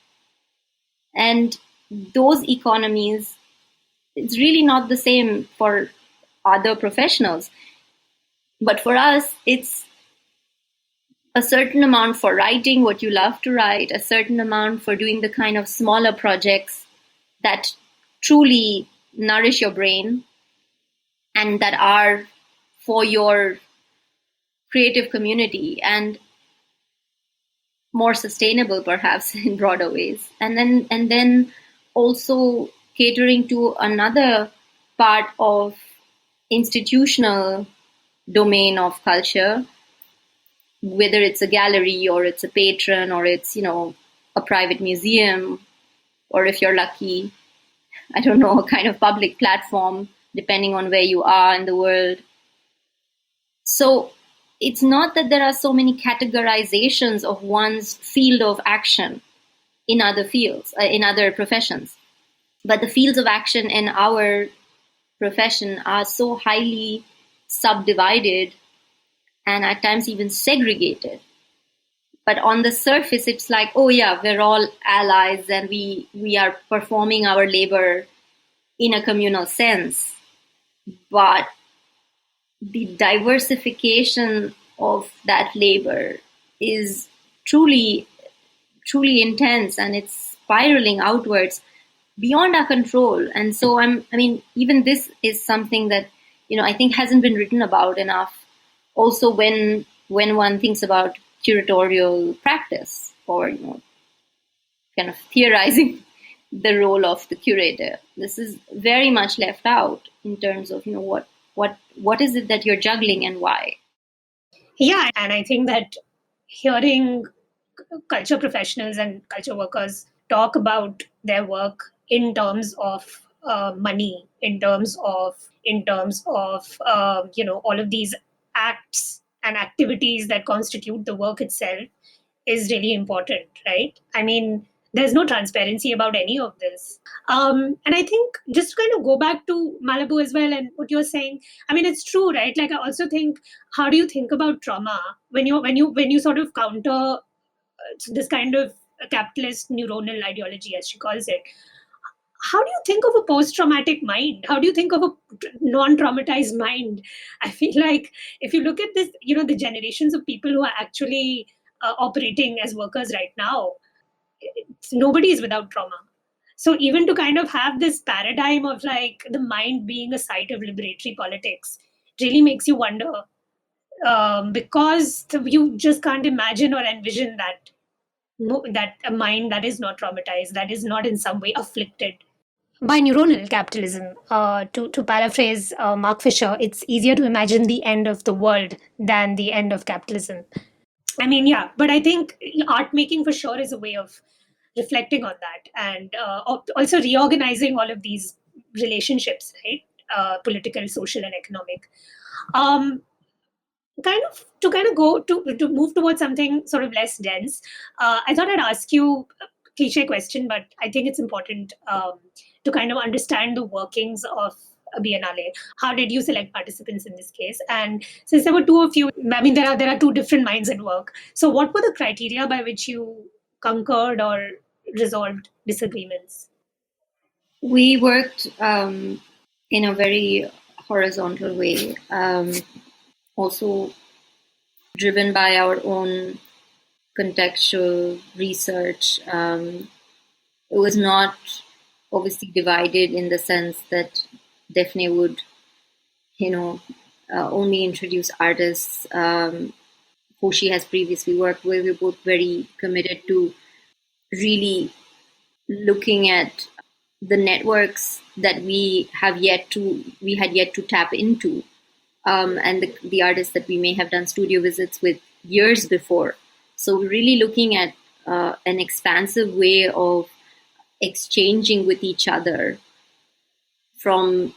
And those economies, it's really not the same for other professionals. But for us, it's a certain amount for writing what you love to write, a certain amount for doing the kind of smaller projects that truly nourish your brain and that are for your creative community and more sustainable perhaps in broader ways. And then also catering to another part of institutional domain of culture, whether it's a gallery or it's a patron or it's, a private museum, or if you're lucky, I don't know, a kind of public platform, depending on where you are in the world. So it's not that there are so many categorizations of one's field of action in other fields, in other professions, but the fields of action in our profession are so highly subdivided and at times even segregated. But on the surface, it's like, oh yeah, we're all allies and we are performing our labor in a communal sense. But the diversification of that labor is truly, truly intense, and it's spiraling outwards beyond our control. And so even this is something that, I think hasn't been written about enough. Also, when one thinks about curatorial practice or, kind of theorizing the role of the curator, this is very much left out in terms of, what is it that you're juggling and why? Yeah, and I think that hearing culture professionals and culture workers talk about their work in terms of money, in terms of all of these acts and activities that constitute the work itself is really important, right? I mean, there's no transparency about any of this. And I think just to kind of go back to Malabou as well and what you're saying, I mean, it's true, right? Like, I also think, how do you think about trauma when you sort of counter this kind of capitalist neuronal ideology, as she calls it? How do you think of a post-traumatic mind? How do you think of a non-traumatized mind? I feel like if you look at this, the generations of people who are actually operating as workers right now, nobody is without trauma. So even to kind of have this paradigm of like the mind being a site of liberatory politics really makes you wonder, because you just can't imagine or envision that that a mind that is not traumatized, that is not in some way afflicted by neuronal capitalism. To paraphrase Mark Fisher, it's easier to imagine the end of the world than the end of capitalism. I mean, yeah, but I think art making for sure is a way of reflecting on that and also reorganizing all of these relationships, right? Political, social, and economic. Um, kind of go to move towards something sort of less dense. I thought I'd ask you a cliche question, but I think it's important to kind of understand the workings of a biennale. How did you select participants in this case? And since there were two of you, I mean, there are two different minds at work. So what were the criteria by which you conquered or resolved disagreements? We worked in a very horizontal way, also driven by our own contextual research. It was not obviously divided in the sense that Defne would, only introduce artists who she has previously worked with. We're both very committed to really looking at the networks that we had yet to tap into, and the artists that we may have done studio visits with years before. So we're really looking at an expansive way of exchanging with each other from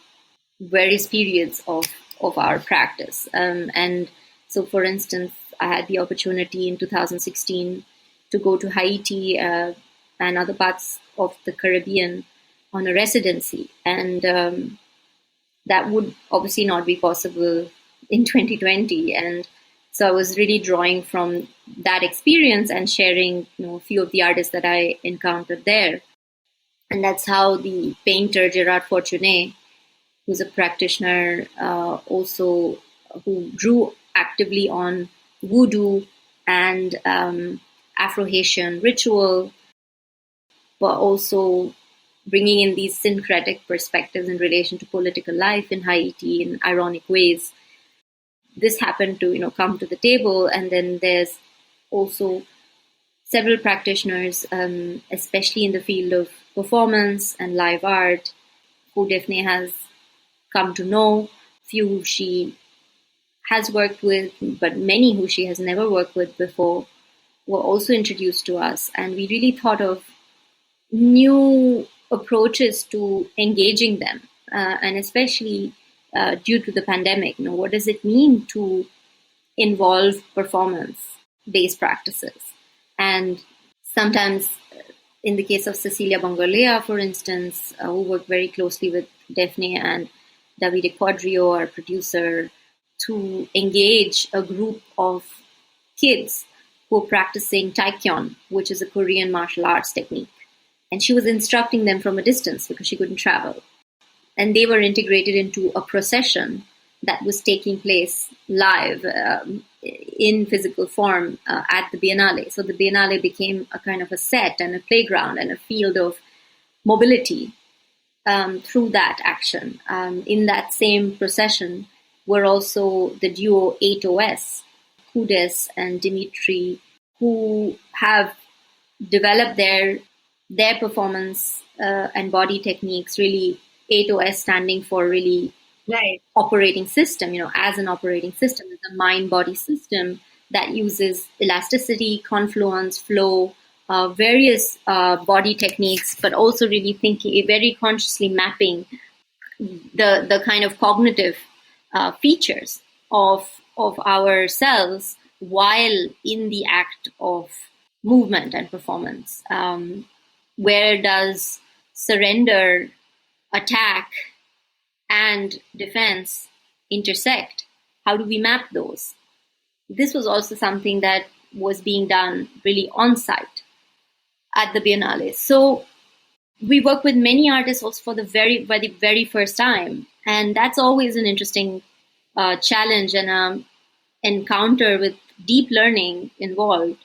various periods of our practice. And so, for instance, I had the opportunity in 2016 to go to Haiti and other parts of the Caribbean on a residency. And that would obviously not be possible in 2020. And so I was really drawing from that experience and sharing, a few of the artists that I encountered there. And that's how the painter Gerard Fortuné, who's a practitioner also who drew actively on voodoo and Afro-Haitian ritual, but also bringing in these syncretic perspectives in relation to political life in Haiti in ironic ways. This happened to, come to the table. And then there's also several practitioners, especially in the field of performance and live art, who Defne has come to know, few she has worked with, but many who she has never worked with before were also introduced to us. And we really thought of new approaches to engaging them, and especially due to the pandemic. What does it mean to involve performance-based practices? And sometimes, in the case of Cecilia Bongolea, for instance, who worked very closely with Defne and Davide Quadrio, our producer, to engage a group of kids who were practicing Taekyon, which is a Korean martial arts technique. And she was instructing them from a distance because she couldn't travel. And they were integrated into a procession that was taking place live in physical form at the Biennale. So the Biennale became a kind of a set and a playground and a field of mobility through that action. In that same procession were also the duo ethos, Kudes and Dimitri, who have developed their performance and body techniques, really ethos standing for really operating system, as an operating system, it's a mind-body system that uses elasticity, confluence, flow, various body techniques, but also really thinking, very consciously mapping the kind of cognitive features of ourselves while in the act of movement and performance. Where does surrender, attack, and defense intersect? How do we map those? This was also something that was being done really on site at the Biennale. So we work with many artists also by the very first time. And that's always an interesting challenge and encounter with deep learning involved.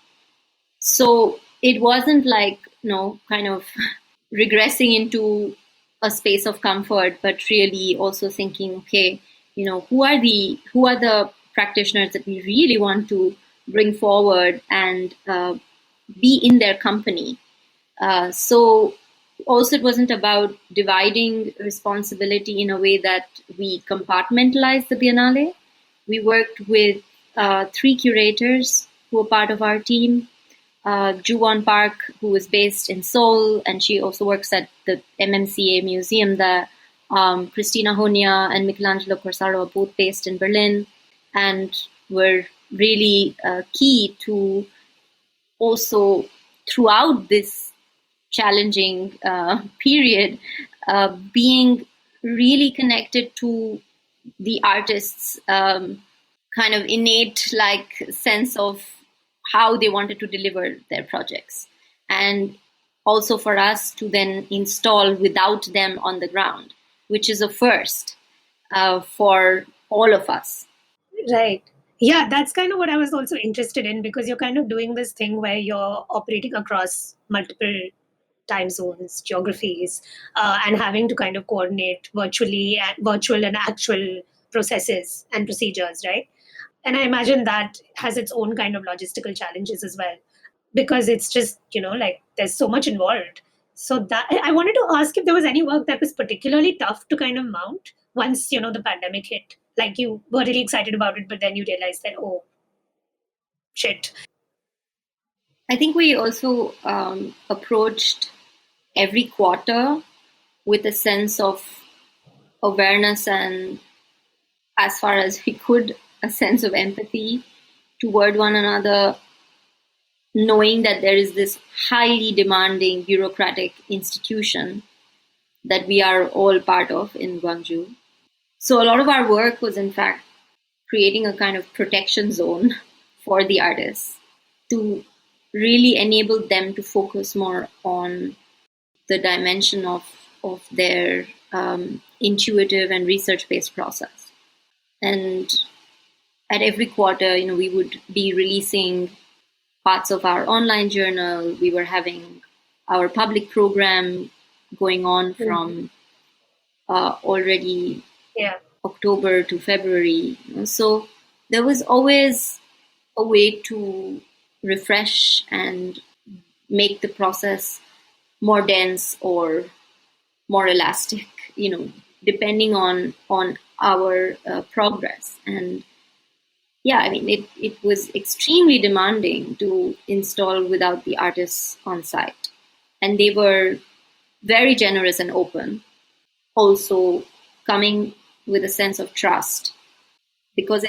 So it wasn't like, kind of regressing into a space of comfort, but really also thinking, okay, who are the practitioners that we really want to bring forward and be in their company. So also it wasn't about dividing responsibility in a way that we compartmentalized the Biennale. We worked with 3 curators who were part of our team. Ju-won Park, who is based in Seoul, and she also works at the MMCA Museum. Cristina Honia and Michelangelo Corsaro are both based in Berlin, and were really key to also, throughout this challenging period, being really connected to the artist's kind of innate sense of how they wanted to deliver their projects. And also for us to then install without them on the ground, which is a first for all of us. Right. Yeah, that's kind of what I was also interested in, because you're kind of doing this thing where you're operating across multiple time zones, geographies, and having to kind of coordinate virtual and actual processes and procedures, right? And I imagine that has its own kind of logistical challenges as well, because it's just, there's so much involved. So that I wanted to ask if there was any work that was particularly tough to kind of mount once, the pandemic hit. Like you were really excited about it, but then you realized that, oh, shit. I think we also approached every quarter with a sense of awareness and, as far as we could, a sense of empathy toward one another, knowing that there is this highly demanding bureaucratic institution that we are all part of in Gwangju. So a lot of our work was, in fact, creating a kind of protection zone for the artists to really enable them to focus more on the dimension of their intuitive and research-based process. And at every quarter, we would be releasing parts of our online journal. We were having our public program going on from already October to February. So there was always a way to refresh and make the process more dense or more elastic, depending on our progress. And yeah, I mean, it was extremely demanding to install without the artists on site. And they were very generous and open, also coming with a sense of trust, because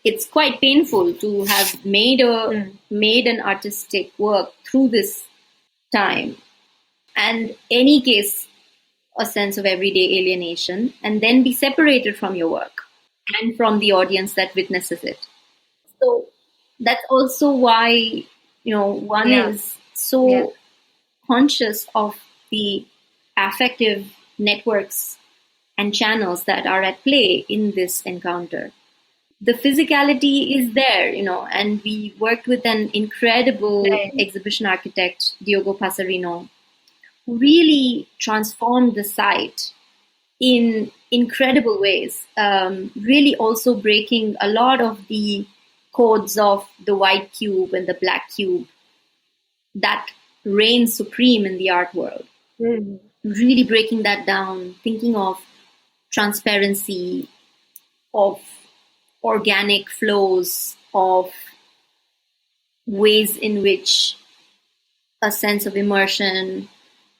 it's quite painful to have made an artistic work through this time, and any case a sense of everyday alienation, and then be separated from your work and from the audience that witnesses it. So that's also why one is so conscious of the affective networks and channels that are at play in this encounter. The physicality is there, and we worked with an incredible exhibition architect, Diogo Passarino, who really transformed the site in incredible ways, really also breaking a lot of the codes of the white cube and the black cube that reign supreme in the art world. Really breaking that down, thinking of transparency, of organic flows, of ways in which a sense of immersion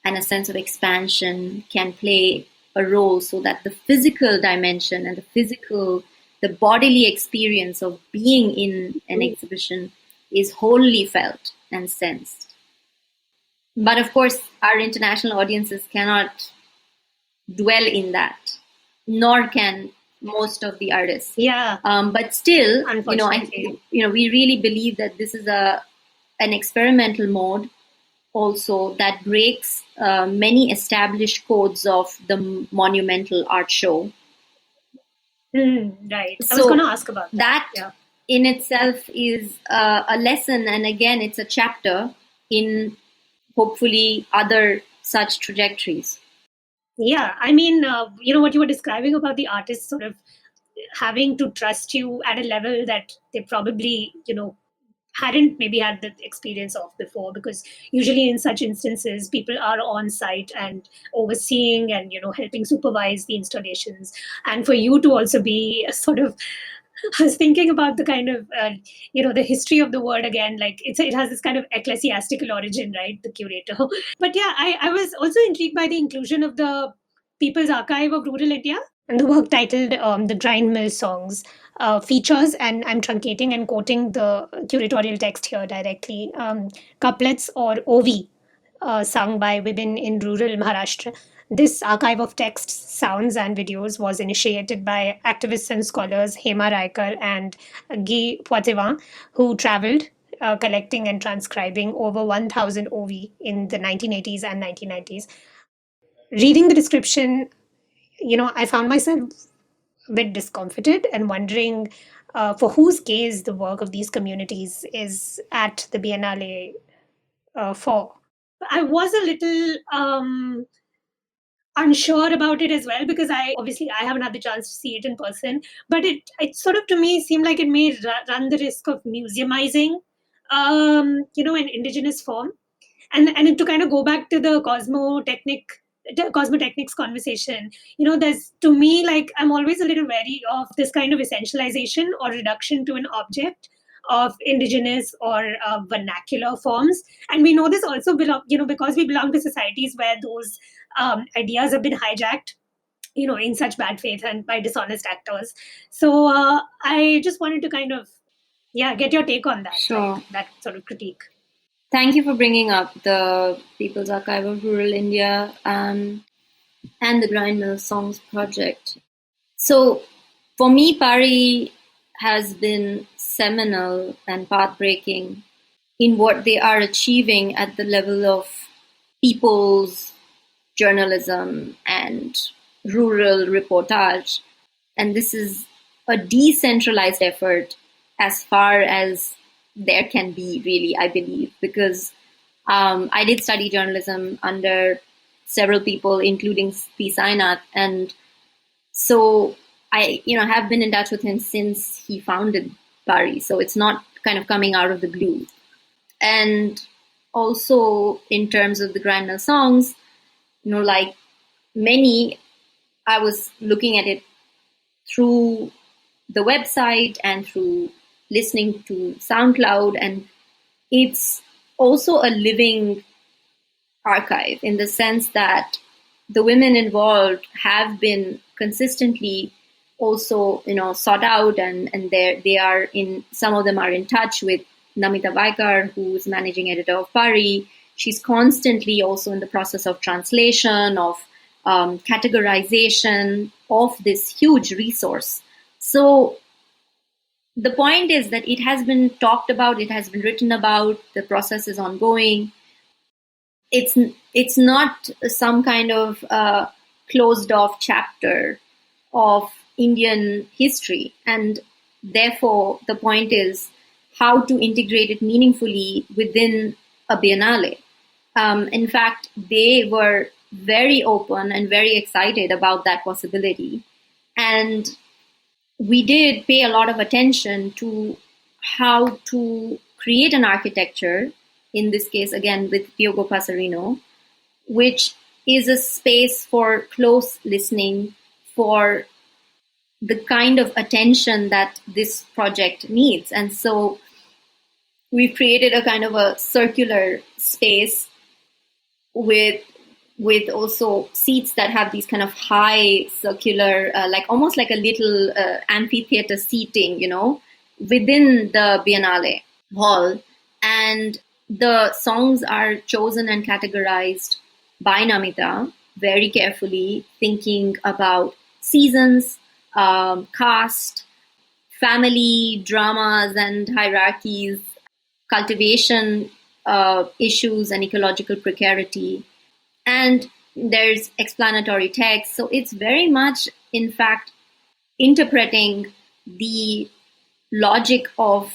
and a sense of expansion can play a role, so that the physical dimension and the bodily experience of being in an exhibition is wholly felt and sensed. But of course, our international audiences cannot dwell in that, nor can most of the artists. But still, we really believe that this is an experimental mode also that breaks many established codes of the monumental art show. Right. I was going to ask about that. In itself is a lesson, and again, it's a chapter in hopefully other such trajectories. Yeah, I mean, what you were describing about the artists sort of having to trust you at a level that they probably, hadn't maybe had the experience of before, because usually in such instances, people are on site and overseeing and, helping supervise the installations. And for you to also be sort of, I was thinking about the kind of, the history of the word again, like it has this kind of ecclesiastical origin, right? The curator. But yeah, I was also intrigued by the inclusion of the People's Archive of Rural India, and the work titled The Grind Mill Songs features, and I'm truncating and quoting the curatorial text here directly, couplets or ovi sung by women in rural Maharashtra. This archive of texts, sounds, and videos was initiated by activists and scholars Hema Raikar and Guy Poitevin, who traveled collecting and transcribing over 1,000 OV in the 1980s and 1990s. Reading the description, I found myself a bit discomfited and wondering for whose gaze the work of these communities is at the Biennale for. I was a little unsure about it as well, because I haven't had the chance to see it in person, but it sort of to me seemed like it may run the risk of museumizing an indigenous form, and to kind of go back to the cosmotechnics conversation, there's, to me, like, I'm always a little wary of this kind of essentialization or reduction to an object of indigenous or vernacular forms. And we know this also because we belong to societies where those ideas have been hijacked, in such bad faith and by dishonest actors. So I just wanted to kind of get your take on that. Sure. Like, that sort of critique. Thank you for bringing up the People's Archive of Rural India and the Grind Mill Songs project. So for me, Pari has been seminal and path-breaking in what they are achieving at the level of people's journalism and rural reportage. And this is a decentralized effort as far as there can be, really, I believe, because I did study journalism under several people, including P. Sainath. And so I, have been in touch with him since he founded Pari. So it's not kind of coming out of the blue. And also in terms of the grindmill songs, like many, I was looking at it through the website and through listening to SoundCloud, and it's also a living archive in the sense that the women involved have been consistently also, sought out, and they are in, some of them are in touch with Namita Vaikar, who's managing editor of Pari. She's constantly also in the process of translation, of categorization of this huge resource. So the point is that it has been talked about, it has been written about, the process is ongoing. It's not some kind of closed off chapter of Indian history. And therefore, the point is how to integrate it meaningfully within a biennale. In fact, they were very open and very excited about that possibility. And we did pay a lot of attention to how to create an architecture, in this case, again, with Diogo Passarino, which is a space for close listening, for the kind of attention that this project needs. And so we've created a kind of a circular space with also seats that have these kind of high circular, like almost like a little amphitheater seating, within the Biennale hall. And the songs are chosen and categorized by Namita very carefully, thinking about seasons, caste, family, dramas and hierarchies, cultivation issues and ecological precarity. And there's explanatory text. So it's very much, in fact, interpreting the logic of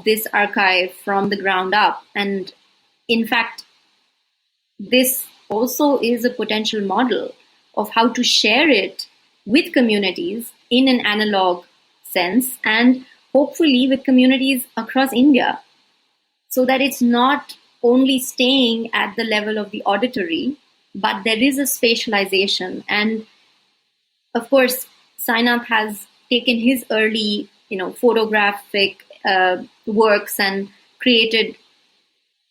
this archive from the ground up. And in fact, this also is a potential model of how to share it with communities in an analog sense, and hopefully with communities across India, so that it's not only staying at the level of the auditory, but there is a spatialization. And of course, Sainath has taken his early, photographic works and created,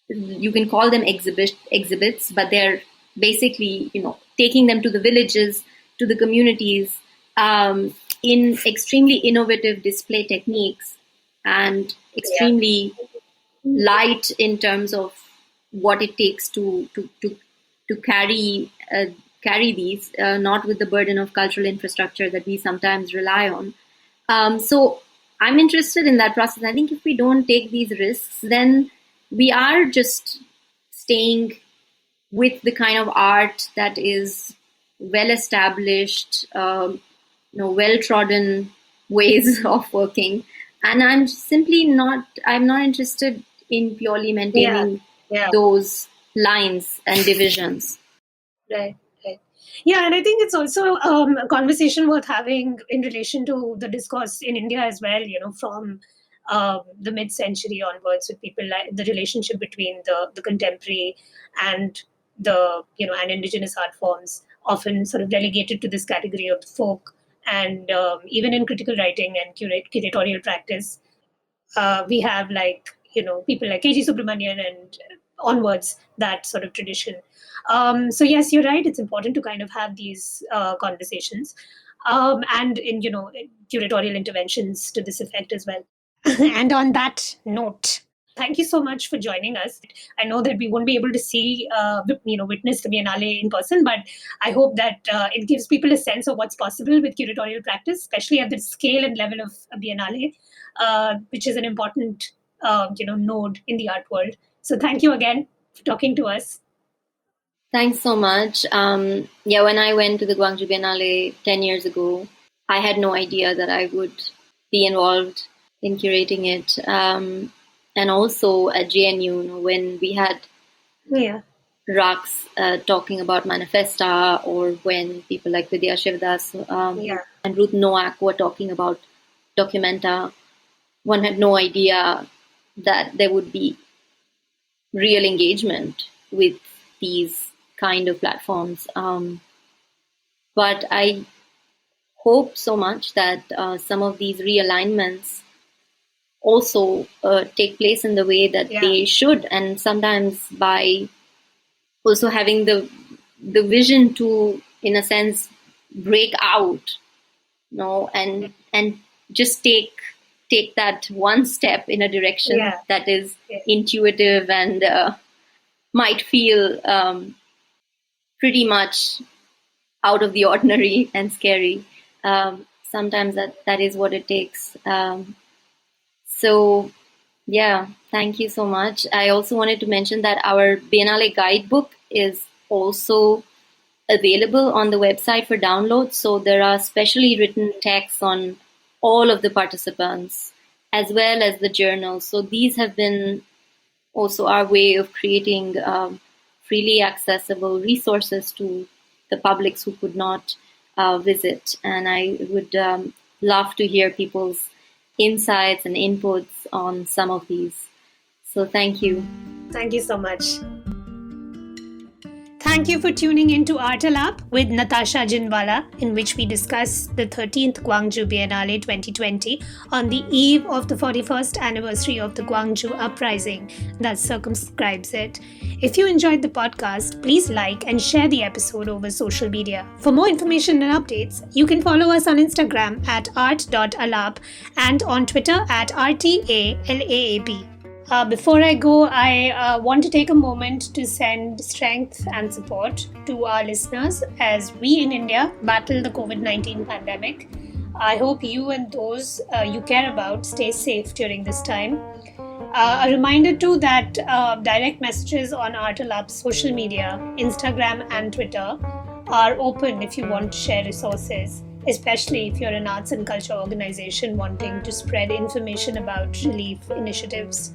you can call them exhibits, but they're basically, taking them to the villages, to the communities, in extremely innovative display techniques and extremely light in terms of what it takes to carry these, not with the burden of cultural infrastructure that we sometimes rely on. So I'm interested in that process. I think if we don't take these risks, then we are just staying with the kind of art that is well established, well-trodden ways of working. And I'm not interested in purely maintaining those lines and divisions. Right. Yeah, and I think it's also a conversation worth having in relation to the discourse in India as well, from the mid-century onwards, with people like the relationship between the contemporary and the, and indigenous art forms, often sort of relegated to this category of folk. And even in critical writing and curatorial practice, we have people like K.G. Subramanian and onwards, that sort of tradition. So yes, you're right. It's important to kind of have these conversations, and in curatorial interventions to this effect as well. And on that note, thank you so much for joining us. I know that we won't be able to see, witness the Biennale in person, but I hope that it gives people a sense of what's possible with curatorial practice, especially at the scale and level of a Biennale, which is an important, node in the art world. So thank you again for talking to us. Thanks so much. When I went to the Gwangju Biennale 10 years ago, I had no idea that I would be involved in curating it. And also at GNU, when we had Raks talking about Manifesta, or when people like Vidya Shivdas and Ruth Noack were talking about Documenta, one had no idea that there would be real engagement with these kind of platforms. But I hope so much that some of these realignments also take place in the way that they should, and sometimes by also having the vision to, in a sense, break out, and just take that one step in a direction that is intuitive and might feel pretty much out of the ordinary and scary. Sometimes that is what it takes. So, yeah, thank you so much. I also wanted to mention that our Biennale guidebook is also available on the website for download. So there are specially written texts on all of the participants, as well as the journals. So these have been also our way of creating freely accessible resources to the publics who could not visit. And I would love to hear people's insights and inputs on some of these. So thank you. Thank you so much. Thank you for tuning in to Artalap with Natasha Ginwala, in which we discuss the 13th Gwangju Biennale 2020 on the eve of the 41st anniversary of the Gwangju Uprising that circumscribes it. If you enjoyed the podcast, please like and share the episode over social media. For more information and updates, you can follow us on Instagram at art.alap and on Twitter at RTALAAP. Before I go, I want to take a moment to send strength and support to our listeners as we in India battle the COVID-19 pandemic. I hope you and those you care about stay safe during this time. A reminder too that direct messages on Artalab's social media, Instagram and Twitter, are open if you want to share resources, especially if you're an arts and culture organization wanting to spread information about relief initiatives.